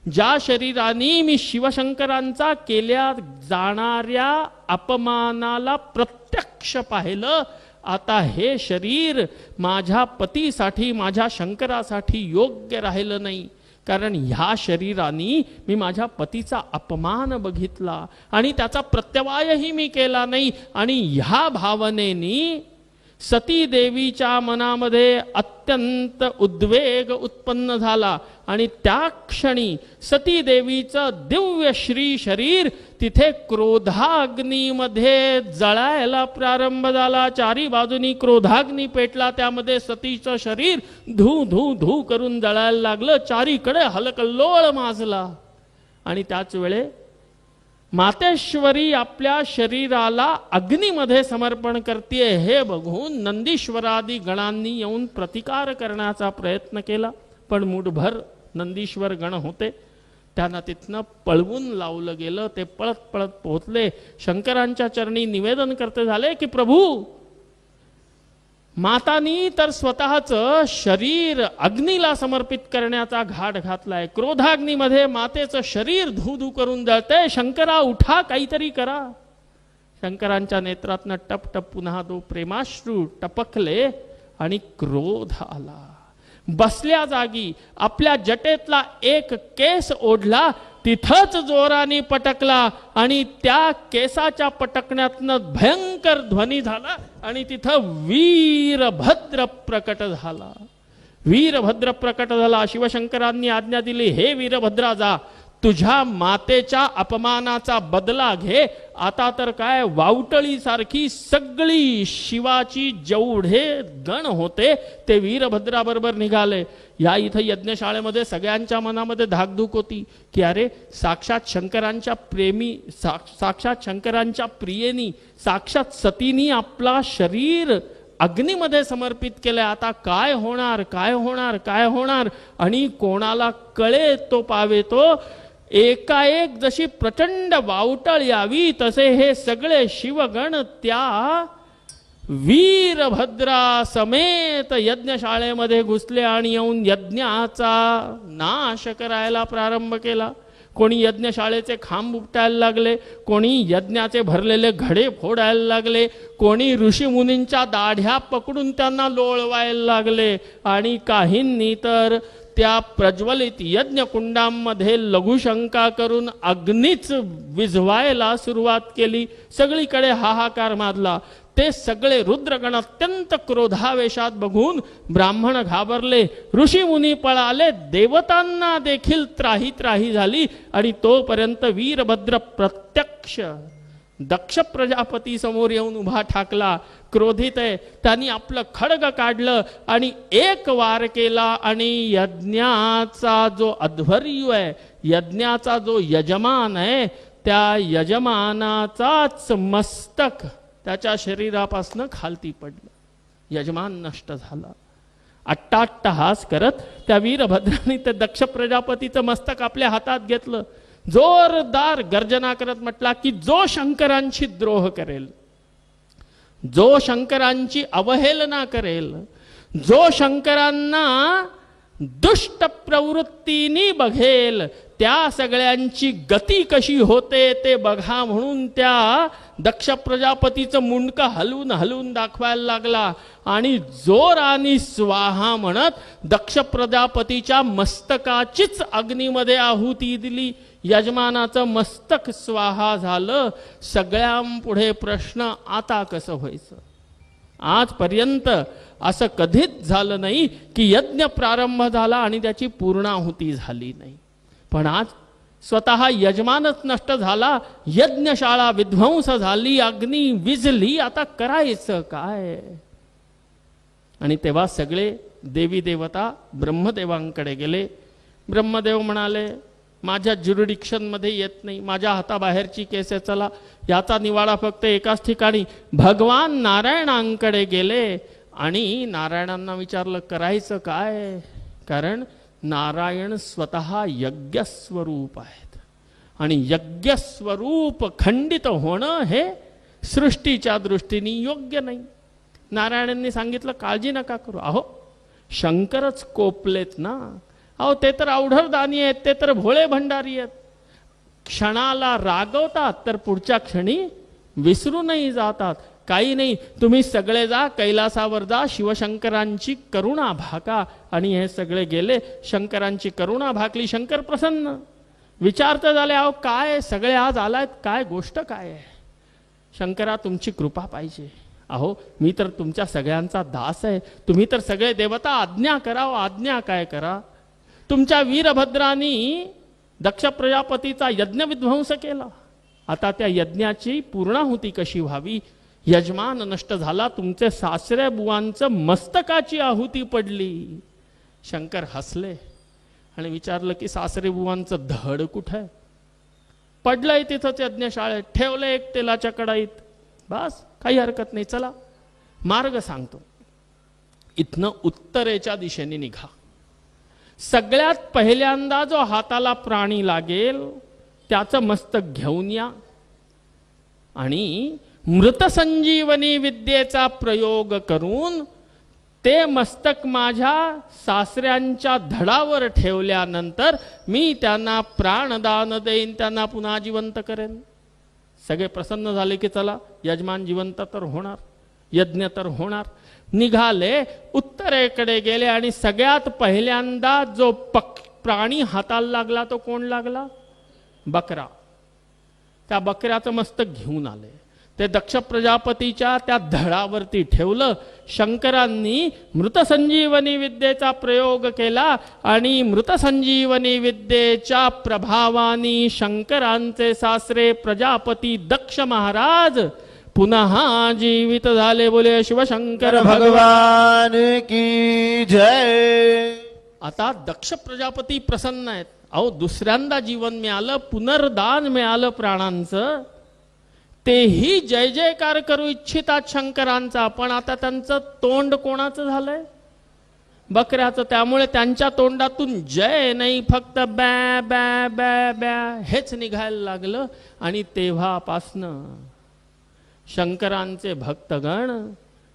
ज्या शरीराने मी शिवशंकरांचा केल्या जाणाऱ्या अपमानाला प्रत्यक्ष पाहिलं, आता हे शरीर माझ्या पतीसाठी, माझ्या शंकरासाठी योग्य राहिलं नाही. कारण ह्या शरीराने मी माझ्या पतीचा अपमान बघितला आणि त्याचा प्रत्यवायही मी केला नाही. आणि ह्या भावनेनी सती देवीच्या मनामध्ये अत्यंत उद्वेग उत्पन्न झाला आणि त्या क्षणी सती देवीचं दिव्य श्री शरीर तिथे क्रोधाग्नीमध्ये जळायला प्रारंभ झाला. चारी बाजूनी क्रोधाग्नी पेटला, त्यामध्ये सतीचं शरीर धू धू धू करून जळायला लागलं. चारीकडे हलकल्लोळ माजला आणि त्याच वेळे मातेश्वरी आपल्या शरीराला अग्नीमध्ये समर्पण करते हे बघून नंदीश्वरादी गणांनी येऊन प्रतिकार करण्याचा प्रयत्न केला, पण मुठभर नंदीश्वर गण होते. त्यांना तिथनं पळवून लावलं गेलं. ते पळत पळत पोहोचले, शंकरांच्या चरणी निवेदन करते झाले की प्रभू, मातानी तर स्वतःचं शरीर अग्नीला समर्पित करण्याचा घाट घातलाय. क्रोधाग्नीमध्ये मातेचं शरीर धू धू करून जळतंय. शंकरा उठा, काहीतरी करा. शंकरांच्या नेत्रातनं टप टप पुन्हा तो प्रेमाश्रू टपकले आणि क्रोध आला. बसल्या जागी आपल्या जटेतला एक केस ओढला, तिथंच जोराने पटकला आणि त्या केसाच्या पटकण्यातनं भयंकर ध्वनी झाला आणि तिथं वीरभद्र प्रकट झाला. वीरभद्र प्रकट झाला. शिवशंकरांनी आज्ञा दिली, हे वीरभद्रा, जा तुझ्या मातेच्या अपमानाचा बदला घे. आता तर काय वावटळी सारखी सगळी शिवाची जेवढे गण होते ते वीरभद्राबरोबर निघाले. या इथं यज्ञशाळेमध्ये सगळ्यांच्या मनामध्ये धाकधूक होती की अरे साक्षात शंकरांच्या प्रेमी, साक्षात शंकरांच्या प्रियेनी, साक्षात सतीनी आपला शरीर अग्नीमध्ये समर्पित केले. आता काय होणार, काय होणार, काय होणार. आणि कोणाला कळे तो पावे तो. एकाएक जशी प्रचंड वावटळ यावी तसे हे सगळे शिवगण त्या वीरभद्रा समेत यज्ञशाळेमध्ये घुसले आणि येऊन यज्ञाचा नाश करायला प्रारंभ केला. कोणी यज्ञशाळेचे खांब उपटायला लागले, कोणी यज्ञाचे भरलेले घडे फोडायला लागले, कोणी ऋषीमुनींच्या दाढ्या पकडून त्यांना लोळवायला लागले आणि काहींनी तर त्या प्रज्वलित यज्ञकुंडांमध्ये लघुशंका करून अग्नीच विझवायला सुरुवात केली. सगळीकडे हाहाकार माजला. ते सगळे रुद्रगण अत्यंत क्रोधावेशात बघून ब्राह्मण घाबरले, ऋषीमुनी पळाले, देवतांना देखील त्राही त्राही झाली. आणि तोपर्यंत वीरभद्र प्रत्यक्ष दक्ष प्रजापती समोर येऊन उभा ठाकला. क्रोधित आहे. त्यांनी आपलं खड्ग काढलं आणि एक वार केला आणि यज्ञाचा जो अध्वर्यू आहे, यज्ञाचा जो यजमान आहे, त्या यजमानाचाच मस्तक त्याच्या शरीरापासून खालती पडलं. यजमान नष्ट झाला. अट्टाट्टहास करत त्या वीरभद्राने ते दक्ष प्रजापतीचं मस्तक आपल्या हातात घेतलं. जोरदार गर्जना करत म्हटला की जो शंकरांची द्रोह करेल, जो शंकरांची अवहेलना करेल, जो शंकरांना दुष्ट प्रवृत्तीनी बघेल, त्या सगळ्यांची गती कशी होते ते बघा म्हणून त्या दक्ष प्रजापतीचं मुंडकं हलवून हलवून दाखवायला लागला. आणि जोरानी स्वाहा म्हणत दक्ष प्रजापतीच्या मस्तकाचीच अग्नीमध्ये आहुती दिली. यजमानाचं मस्तक स्वाहा झालं. सगळ्यांपुढे प्रश्न, आता कसं व्हायचं? आजपर्यंत असं कधीच झालं नाही की यज्ञ प्रारंभ झाला आणि त्याची पूर्णाहुती झाली नाही. पण आज स्वतः यजमानच नष्ट झाला, यज्ञशाळा विध्वंस झाली, अग्नी विझली, आता करायचं काय? आणि तेव्हा सगळे देवी देवता ब्रह्मदेवांकडे गेले. ब्रह्मदेव म्हणाले, माझ्या ज्युरिडिक्शनमध्ये येत नाही, माझ्या हाताबाहेरची केस आहे, चला याचा निवाडा फक्त एकाच ठिकाणी. भगवान नारायणांकडे गेले आणि नारायणांना विचारलं करायचं काय? कारण नारायण स्वतः यज्ञस्वरूप आहेत आणि यज्ञस्वरूप खंडित होणं हे सृष्टीच्या दृष्टीने योग्य नाही. नारायणांनी सांगितलं काळजी नका करू. अहो शंकरच कोपलेत ना, अहो ते तर अवढरदानी आहेत, ते तर भोळे भंडारी आहेत. क्षणाला रागवतात तर पुढच्या क्षणी विसरूनही जातात. काही नाही, तुम्ही सगळे जा, कैलासावर जा, शिवशंकरांची करुणा भाका. आणि हे सगळे गेले, शंकरांची करुणा भाकली. शंकर प्रसन्न, विचारता झाले, अहो काय सगळे आज आलायत, काय गोष्ट काय आहे? शंकरा तुमची कृपा पाहिजे. अहो मी तर तुमच्या सगळ्यांचा दास आहे, तुम्ही तर सगळे देवता आज्ञा करा, आज्ञा काय करा. तुमच्या वीरभद्रांनी दक्ष प्रजापतीचा यज्ञ विध्वंस केला. आता त्या यज्ञाची पूर्णाहुती कशी व्हावी. यजमान नष्ट झाला, तुमचे सासरे बुवांचं मस्तकाची आहुती पडली. शंकर हसले आणि विचारलं की सासरे बुवांचं धड कुठं आहे. पडलंय तिथंच यज्ञशाळेत, ठेवलं एक तेलाच्या कढाईत. बस काही हरकत नाही, चला मार्ग सांगतो. इथनं उत्तरेच्या दिशेने निघा. सगळ्यात पहिल्यांदा जो हाताला प्राणी लागेल त्याचं मस्तक घेऊन या आणि मृतसंजीवनी विद्येचा प्रयोग करून ते मस्तक माझ्या सासऱ्यांच्या धडावर ठेवल्यानंतर मी त्यांना प्राणदान देईन, त्यांना पुन्हा जिवंत करेन. सगळे प्रसन्न झाले की चला यजमान जिवंत तर होणार, यज्ञ तर होणार. निघाले, उत्तरेकडे गेले आणि सगळ्यात पहिल्यांदा जो प्राणी हाताला लागला तो कोण लागला. बकरा. त्या बकऱ्याचं मस्तक घेऊन आले, ते दक्ष प्रजापतीच्या त्या धडावरती ठेवलं. शंकरांनी मृतसंजीवनी विद्येचा प्रयोग केला आणि मृतसंजीवनी विद्येच्या प्रभावाने शंकरांचे सासरे प्रजापती दक्ष महाराज पुन्हा जीवित झाले. बोले शिवशंकर भगवान की जय. आता दक्ष प्रजापती प्रसन्न आहेत. अहो दुसऱ्यांदा जीवन मिळालं, पुनर्दान मिळालं प्राणांचं, तेही जय जयकार करू इच्छितात शंकरांचा. पण आता त्यांचं तोंड कोणाचं झालंय. बकऱ्याचं. त्यामुळे त्यांच्या तोंडातून जय नाही, फक्त बॅ बॅ बॅ बॅ हेच निघायला लागलं. आणि तेव्हापासनं शंकरांचे भक्तगण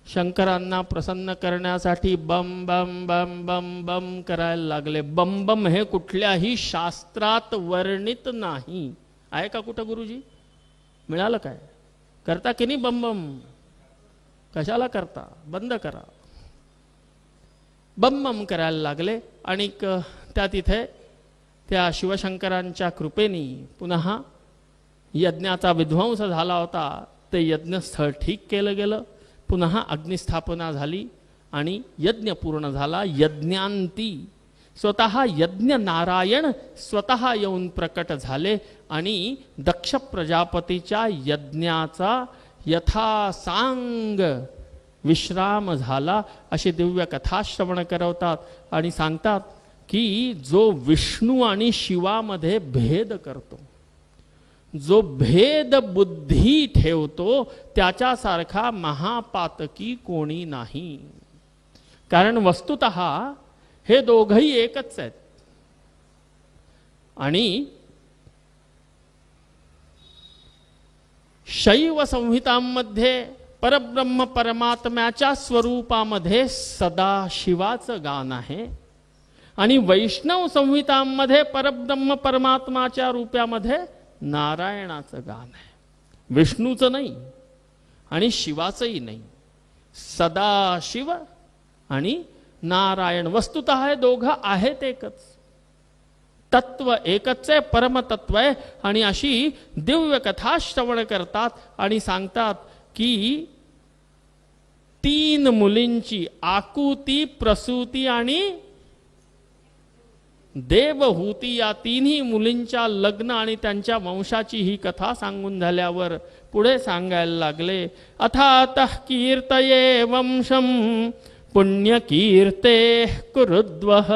शंकरांना प्रसन्न करण्यासाठी बम बम बम बम बम करायला लागले. बम बम हे कुठल्याही शास्त्रात वर्णित नाही. आहे का कुठं गुरुजी? मिळालं काय? करता की नाही बम बम? कशाला करता? बंद करा. बम बम करायला लागले आणि त्या तिथे त्या शिवशंकरांच्या कृपेने पुन्हा यज्ञाचा विध्वंस झाला होता. ते यज्ञस्थळ ठीक केलं गेलं, पुन्हा अग्निस्थापना झाली आणि यज्ञ पूर्ण झाला. यज्ञांती स्वतः यज्ञ नारायण स्वतः येऊन प्रकट झाले आणि दक्ष प्रजापतीच्या यज्ञाचा यथासांग विश्राम झाला. अशी दिव्य कथा श्रवण करवतात आणि सांगतात की जो विष्णू आणि शिवामध्ये भेद करतो, जो भेद बुद्धी ठेवतो, त्याच्यासारखा महापातकी कोणी नाही. कारण वस्तुतः हे दोघही एकच आहेत. आणि शैव संहितांमध्ये परब्रह्म परमात्म्याच्या स्वरूपामध्ये सदाशिवाचं गान आहे आणि वैष्णव संहितांमध्ये परब्रह्म परमात्माच्या रूपामध्ये नारायणाचं गान आहे. विष्णूचं नाही आणि शिवाचंही नाही. सदाशिव आणि नारायण वस्तुतः हे दोघं आहेत एकच. तत्व एकच आहे, परमतत्व आहे. आणि अशी दिव्य कथा श्रवण करतात आणि सांगतात की 3 मुलींची आकुती, प्रसूती आणि देवहूती या 3ही मुलींच्या लग्न आणि त्यांच्या वंशाची ही कथा सांगून झाल्यावर पुढे सांगायला लागले. अथातः कीर्तये वंशम पुण्यकीर्ते कुरुद्वः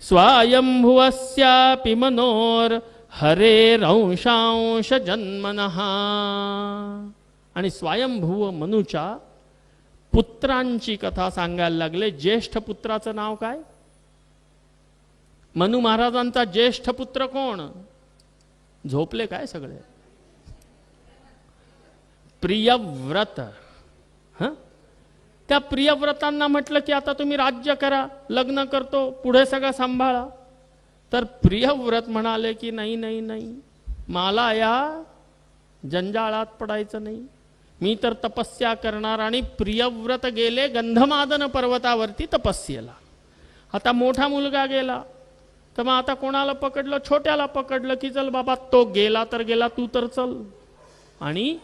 स्वायंभुवस्यापि मनोर हरेरंशांश जन्मनः. आणि स्वयंभुव मनुच्या पुत्रांची कथा सांगायला लागले. ज्येष्ठ पुत्राचं नाव काय? मनु महाराजांचा ज्येष्ठ पुत्र कोण? झोपले काय सगळे? प्रियव्रत. त्या प्रियव्रतांना म्हटलं की आता तुम्ही राज्य करा, लग्न करतो, पुढे सगळं सांभाळा. तर प्रियव्रत म्हणाले की नाही नाही नाही, मला या जंजाळात पडायचं नाही, मी तर तपस्या करणार. आणि प्रियव्रत गेले गंधमादन पर्वतावरती तपस्येला. आता मोठा मुलगा गेला तर मग आता कोणाला पकडलं? छोट्याला पकडलं की चल बाबा, तो गेला तर गेला, तू तर चल. आणि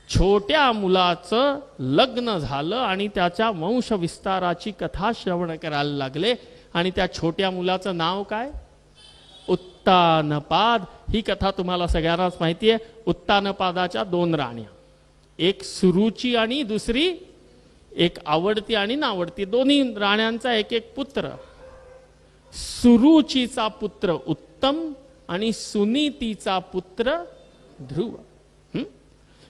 छोट्या मुलाचं लग्न झालं आणि त्याच्या वंशविस्ताराची कथा श्रवण करायला लागले. आणि त्या छोट्या मुलाचं नाव काय? उत्तानपाद. ही कथा तुम्हाला सगळ्यांनाच माहिती आहे. उत्तानपादाच्या 2 राण्या, एक सुरुची आणि दुसरी एक आवडती आणि नावडती. दोन्ही राण्यांचा एक एक पुत्र. सुरुचीचा पुत्र उत्तम आणि सुनीतीचा पुत्र ध्रुव.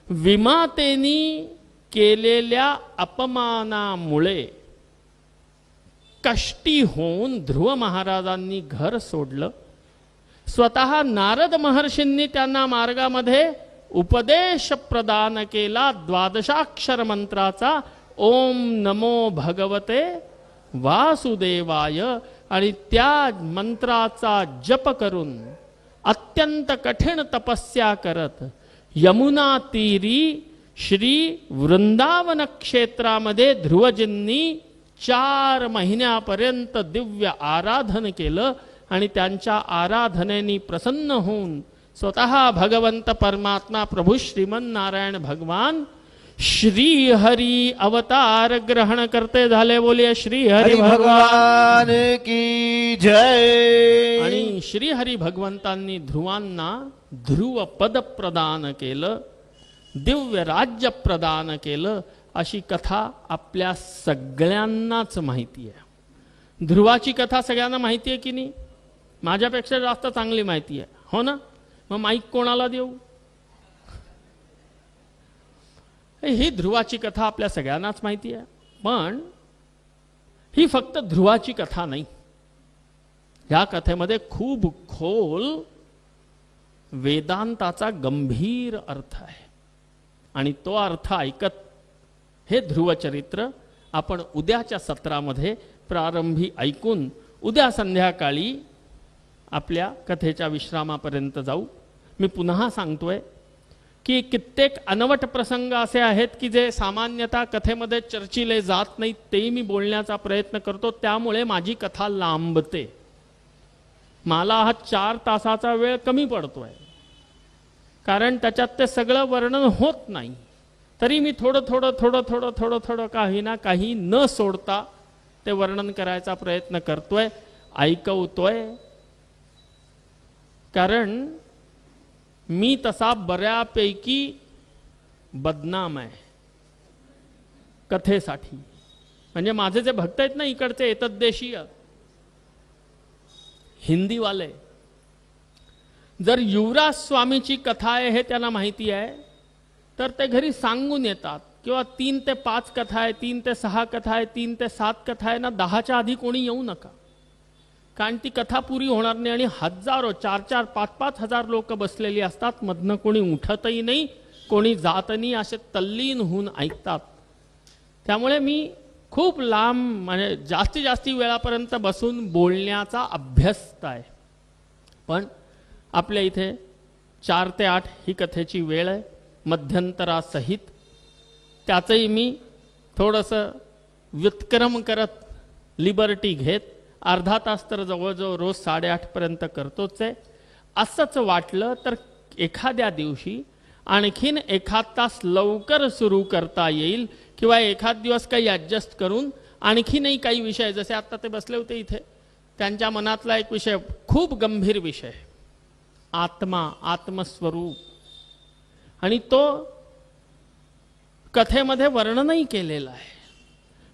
विमातेनी केलेल्या अपमानामुळे कष्टी होऊन ध्रुव महाराजांनी घर सोडलं. स्वतः नारद महर्षींनी त्यांना मार्गामध्ये उपदेश प्रदान केला 12 मंत्राचा, ओम नमो भगवते वासुदेवाय. आणि त्या मंत्राचा जप करून अत्यंत कठीण तपस्या करत यमुना तीरी श्री वृंदावन क्षेत्रामध्ये ध्रुवजींनी 4 महिन्यापर्यंत दिव्य आराधन केलं. आणि त्यांच्या आराधनेने प्रसन्न होऊन स्वतः भगवंत परमात्मा प्रभू श्रीमन नारायण भगवान श्री हरी अवतार ग्रहण करते झाले. बोलिए श्री हरी भगवान की जय. आणि श्री हरी भगवंतांनी ध्रुवांना ध्रुव पद प्रदान केलं, दिव्य राज्य प्रदान केलं. अशी कथा आपल्या सगळ्यांनाच माहिती आहे. ध्रुवाची कथा सगळ्यांना माहिती आहे की नाही? माझ्यापेक्षा जास्त चांगली माहिती आहे, हो ना? मग माईक कोणाला देऊ? ही ध्रुवाची कथा आपल्या सगळ्यांनाच माहिती आहे. पण ही फक्त ध्रुवाची कथा नाही. या कथेमध्ये खूप खोल वेदांताचा गंभीर अर्थ आहे. आणि तो अर्थ ऐकत हे ध्रुवचरित्र आपण उद्याच्या सत्रामध्ये प्रारंभी ऐकून उद्या संध्याकाळी आपल्या कथेच्या विश्रामापर्यंत जाऊ. मी पुन्हा सांगतोय की कित्येक अनवट प्रसंग असे आहेत की जे सामान्यतः कथेमध्ये चर्चिले जात नाहीत, तेही मी बोलण्याचा प्रयत्न करतो. त्यामुळे माझी कथा लांबते. मला हा 4 तासाचा वेळ कमी पडतोय, कारण त्याच्यात ते सगळं वर्णन होत नाही. तरी मी थोडं काही न सोडता ते वर्णन करायचा प्रयत्न करतोय, ऐकवतोय. कारण मी तसा बऱ्यापैकी बदनाम आहे कथेसाठी. म्हणजे माझे जे भक्त आहेत ना इकडचे एतद्देशीय हिंदीवाले, जर युवराज स्वामीची कथा आहे हे त्यांना माहिती आहे तर ते घरी सांगून येतात. किंवा 3 ते 5 कथा आहे, 3 ते 6 कथा आहे, 3 ते 7 कथा आहे ना, 10च्या आधी कोणी येऊ नका. कारण ती कथा पुरी होणार नाही. आणि हजारो 4-4, 5-5 हजार लोक बसलेली असतात. मधनं कोणी उठतही नाही, कोणी जात नाही, असे तल्लीन होऊन ऐकतात. त्यामुळे मी खूप लांब म्हणजे जास्ती वेळापर्यंत बसून बोलण्याचा अभ्यस्त आहे. पण आपल्या इथे 4 ते 8 ही कथेची वेळ आहे, मध्यंतरासहित. त्याचंही मी थोडंसं व्युत्क्रम करत, लिबर्टी घेत, अर्धा तास तर जवळजवळ रोज 8:30 पर्यंत करतोच आहे. असंच वाटलं तर एखाद्या दिवशी आणखीन 1 तास लवकर सुरू करता येईल. किंवा एखाद दिवस काही ॲडजस्ट करून आणखीनही काही विषय, जसे आत्ता ते बसले होते इथे, त्यांच्या मनातला एक विषय, खूप गंभीर विषय, आत्मा, आत्मस्वरूप. आणि तो कथेमध्ये वर्णनही केलेला आहे.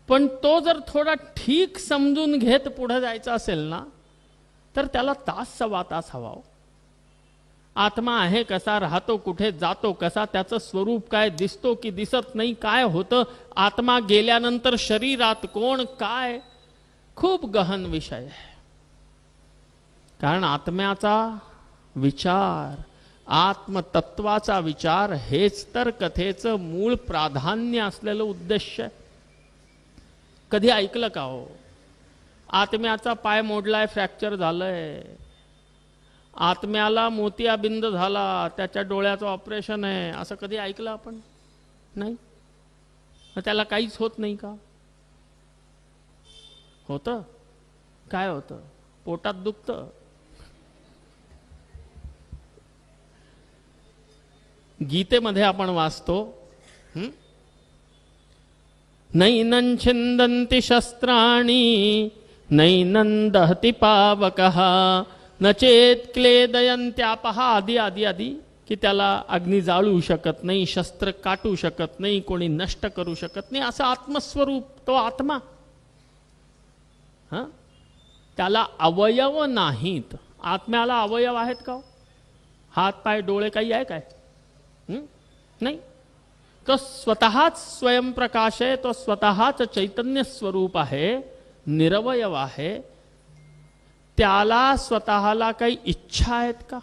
पण तो जर थोडा ठीक समजून घेत पुढे जायचा असेल ना, तर त्याला 1-1.25 तास हवा. आत्मा आहे कसा, राहतो कुठे, जातो कसा, त्याचं स्वरूप काय, दिसतो की दिसत नाही, काय होतं, आत्मा गेल्यानंतर शरीरात कोण, काय, खूप गहन विषय आहे. कारण आत्म्याचा विचार, आत्मतत्वाचा विचार हेच तर कथेचं मूळ प्राधान्य असलेलं उद्देश आहे. कधी ऐकलं का हो, आत्म्याचा पाय मोडलाय, फ्रॅक्चर झालंय, आत्म्याला मोतियाबिंद झाला, त्याच्या डोळ्याचं ऑपरेशन आहे, असं कधी ऐकलं आपण? नाही. त्याला काहीच होत नाही का? होतं. काय होतं? पोटात दुखतं. गीतेमध्ये आपण वाचतो नैनं छिन्दन्ति शस्त्राणि नैनं दहति पावकः न चेत क्लेदयन्त्यापः आदी आदी आदी की त्याला अग्नी जाळू शकत नाही, शस्त्र काटू शकत नाही, कोणी नष्ट करू शकत नाही, असं आत्मस्वरूप तो आत्मा. हां, त्याला अवयव नाहीत. आत्म्याला अवयव आहेत का? हात पाय डोळे काही आहे काय? नाही. तो स्वतःच स्वयंप्रकाश आहे, तो स्वतःच चैतन्य स्वरूप आहे, निरवयव आहे. त्याला स्वतःला काही इच्छा आहेत का?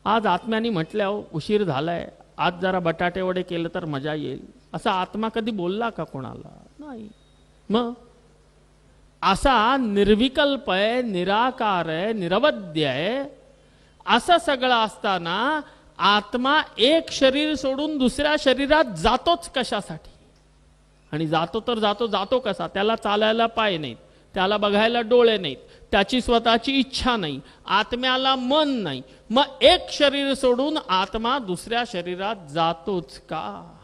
आज आत्म्याने म्हटल्यावर उशीर झालाय, आज जरा बटाटे वडे केलं तर मजा येईल, असा आत्मा कधी बोलला का कोणाला? नाही. मग असा निर्विकल्प आहे, निराकार आहे, निरवध्य आहे, असं सगळं असताना आत्मा एक शरीर सोडून दुसऱ्या शरीरात जातोच कशासाठी? आणि जातो तर जातो कसा? त्याला चालायला पाय नाहीत, त्याला बघायला डोळे नाहीत, त्याची स्वतःची इच्छा नाही, आत्म्याला मन नाही. मग एक शरीर सोडून आत्मा दुसऱ्या शरीरात जातोच का?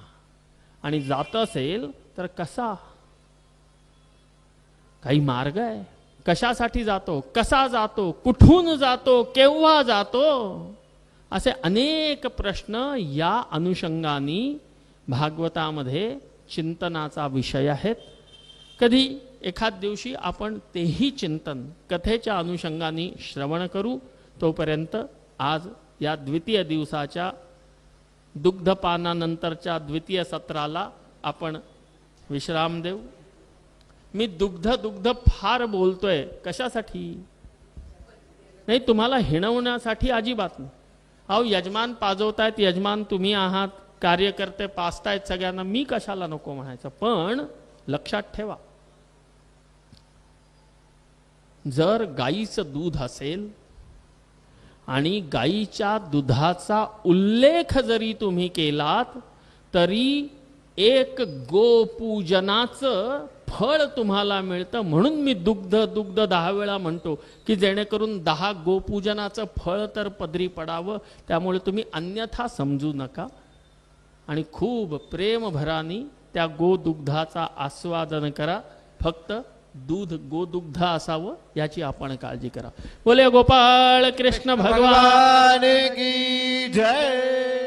आणि जात असेल तर कसा? काही मार्ग आहे? कशासाठी जातो, कसा जातो, कुठून जातो, केव्हा जातो, असे अनेक प्रश्न या अनुषंगाने भागवतामध्ये चिंतनाचा विषय आहेत. कधी एखाद दिवशी आपण तेही चिंतन कथेच्या अनुषंगाने श्रवण करू. तोपर्यंत आज या द्वितीय दिवसाच्या दुग्धपानानंतरच्या द्वितीय सत्राला आपण विश्राम देऊ. मी दुग्ध फार बोलतोय, कशासाठी? नाही, तुम्हाला हिणवण्यासाठी अजिबात नाही. अहो, यजमान पाजवतायत, यजमान तुम्ही आहात, कार्यकर्ते पाजतायत सगळ्यांना, मी कशाला नको म्हणायचं. पण लक्षात ठेवा, जर गाईचं दूध असेल आणि गाईच्या दुधाचा उल्लेख जरी तुम्ही केलात तरी एक गोपूजनाचं फळ तुम्हाला मिळतं. म्हणून मी दुग्ध 10 वेळा म्हणतो की जेणेकरून 10 गोपूजनाचं फळ तर पदरी पडावं. त्यामुळे तुम्ही अन्यथा समजू नका आणि खूप प्रेमभराने त्या गोदुग्धाचा आस्वादन करा. फक्त दूध गोदुग्ध असावं याची आपण काळजी करा. बोले गोपाळ कृष्ण भगवान की जय.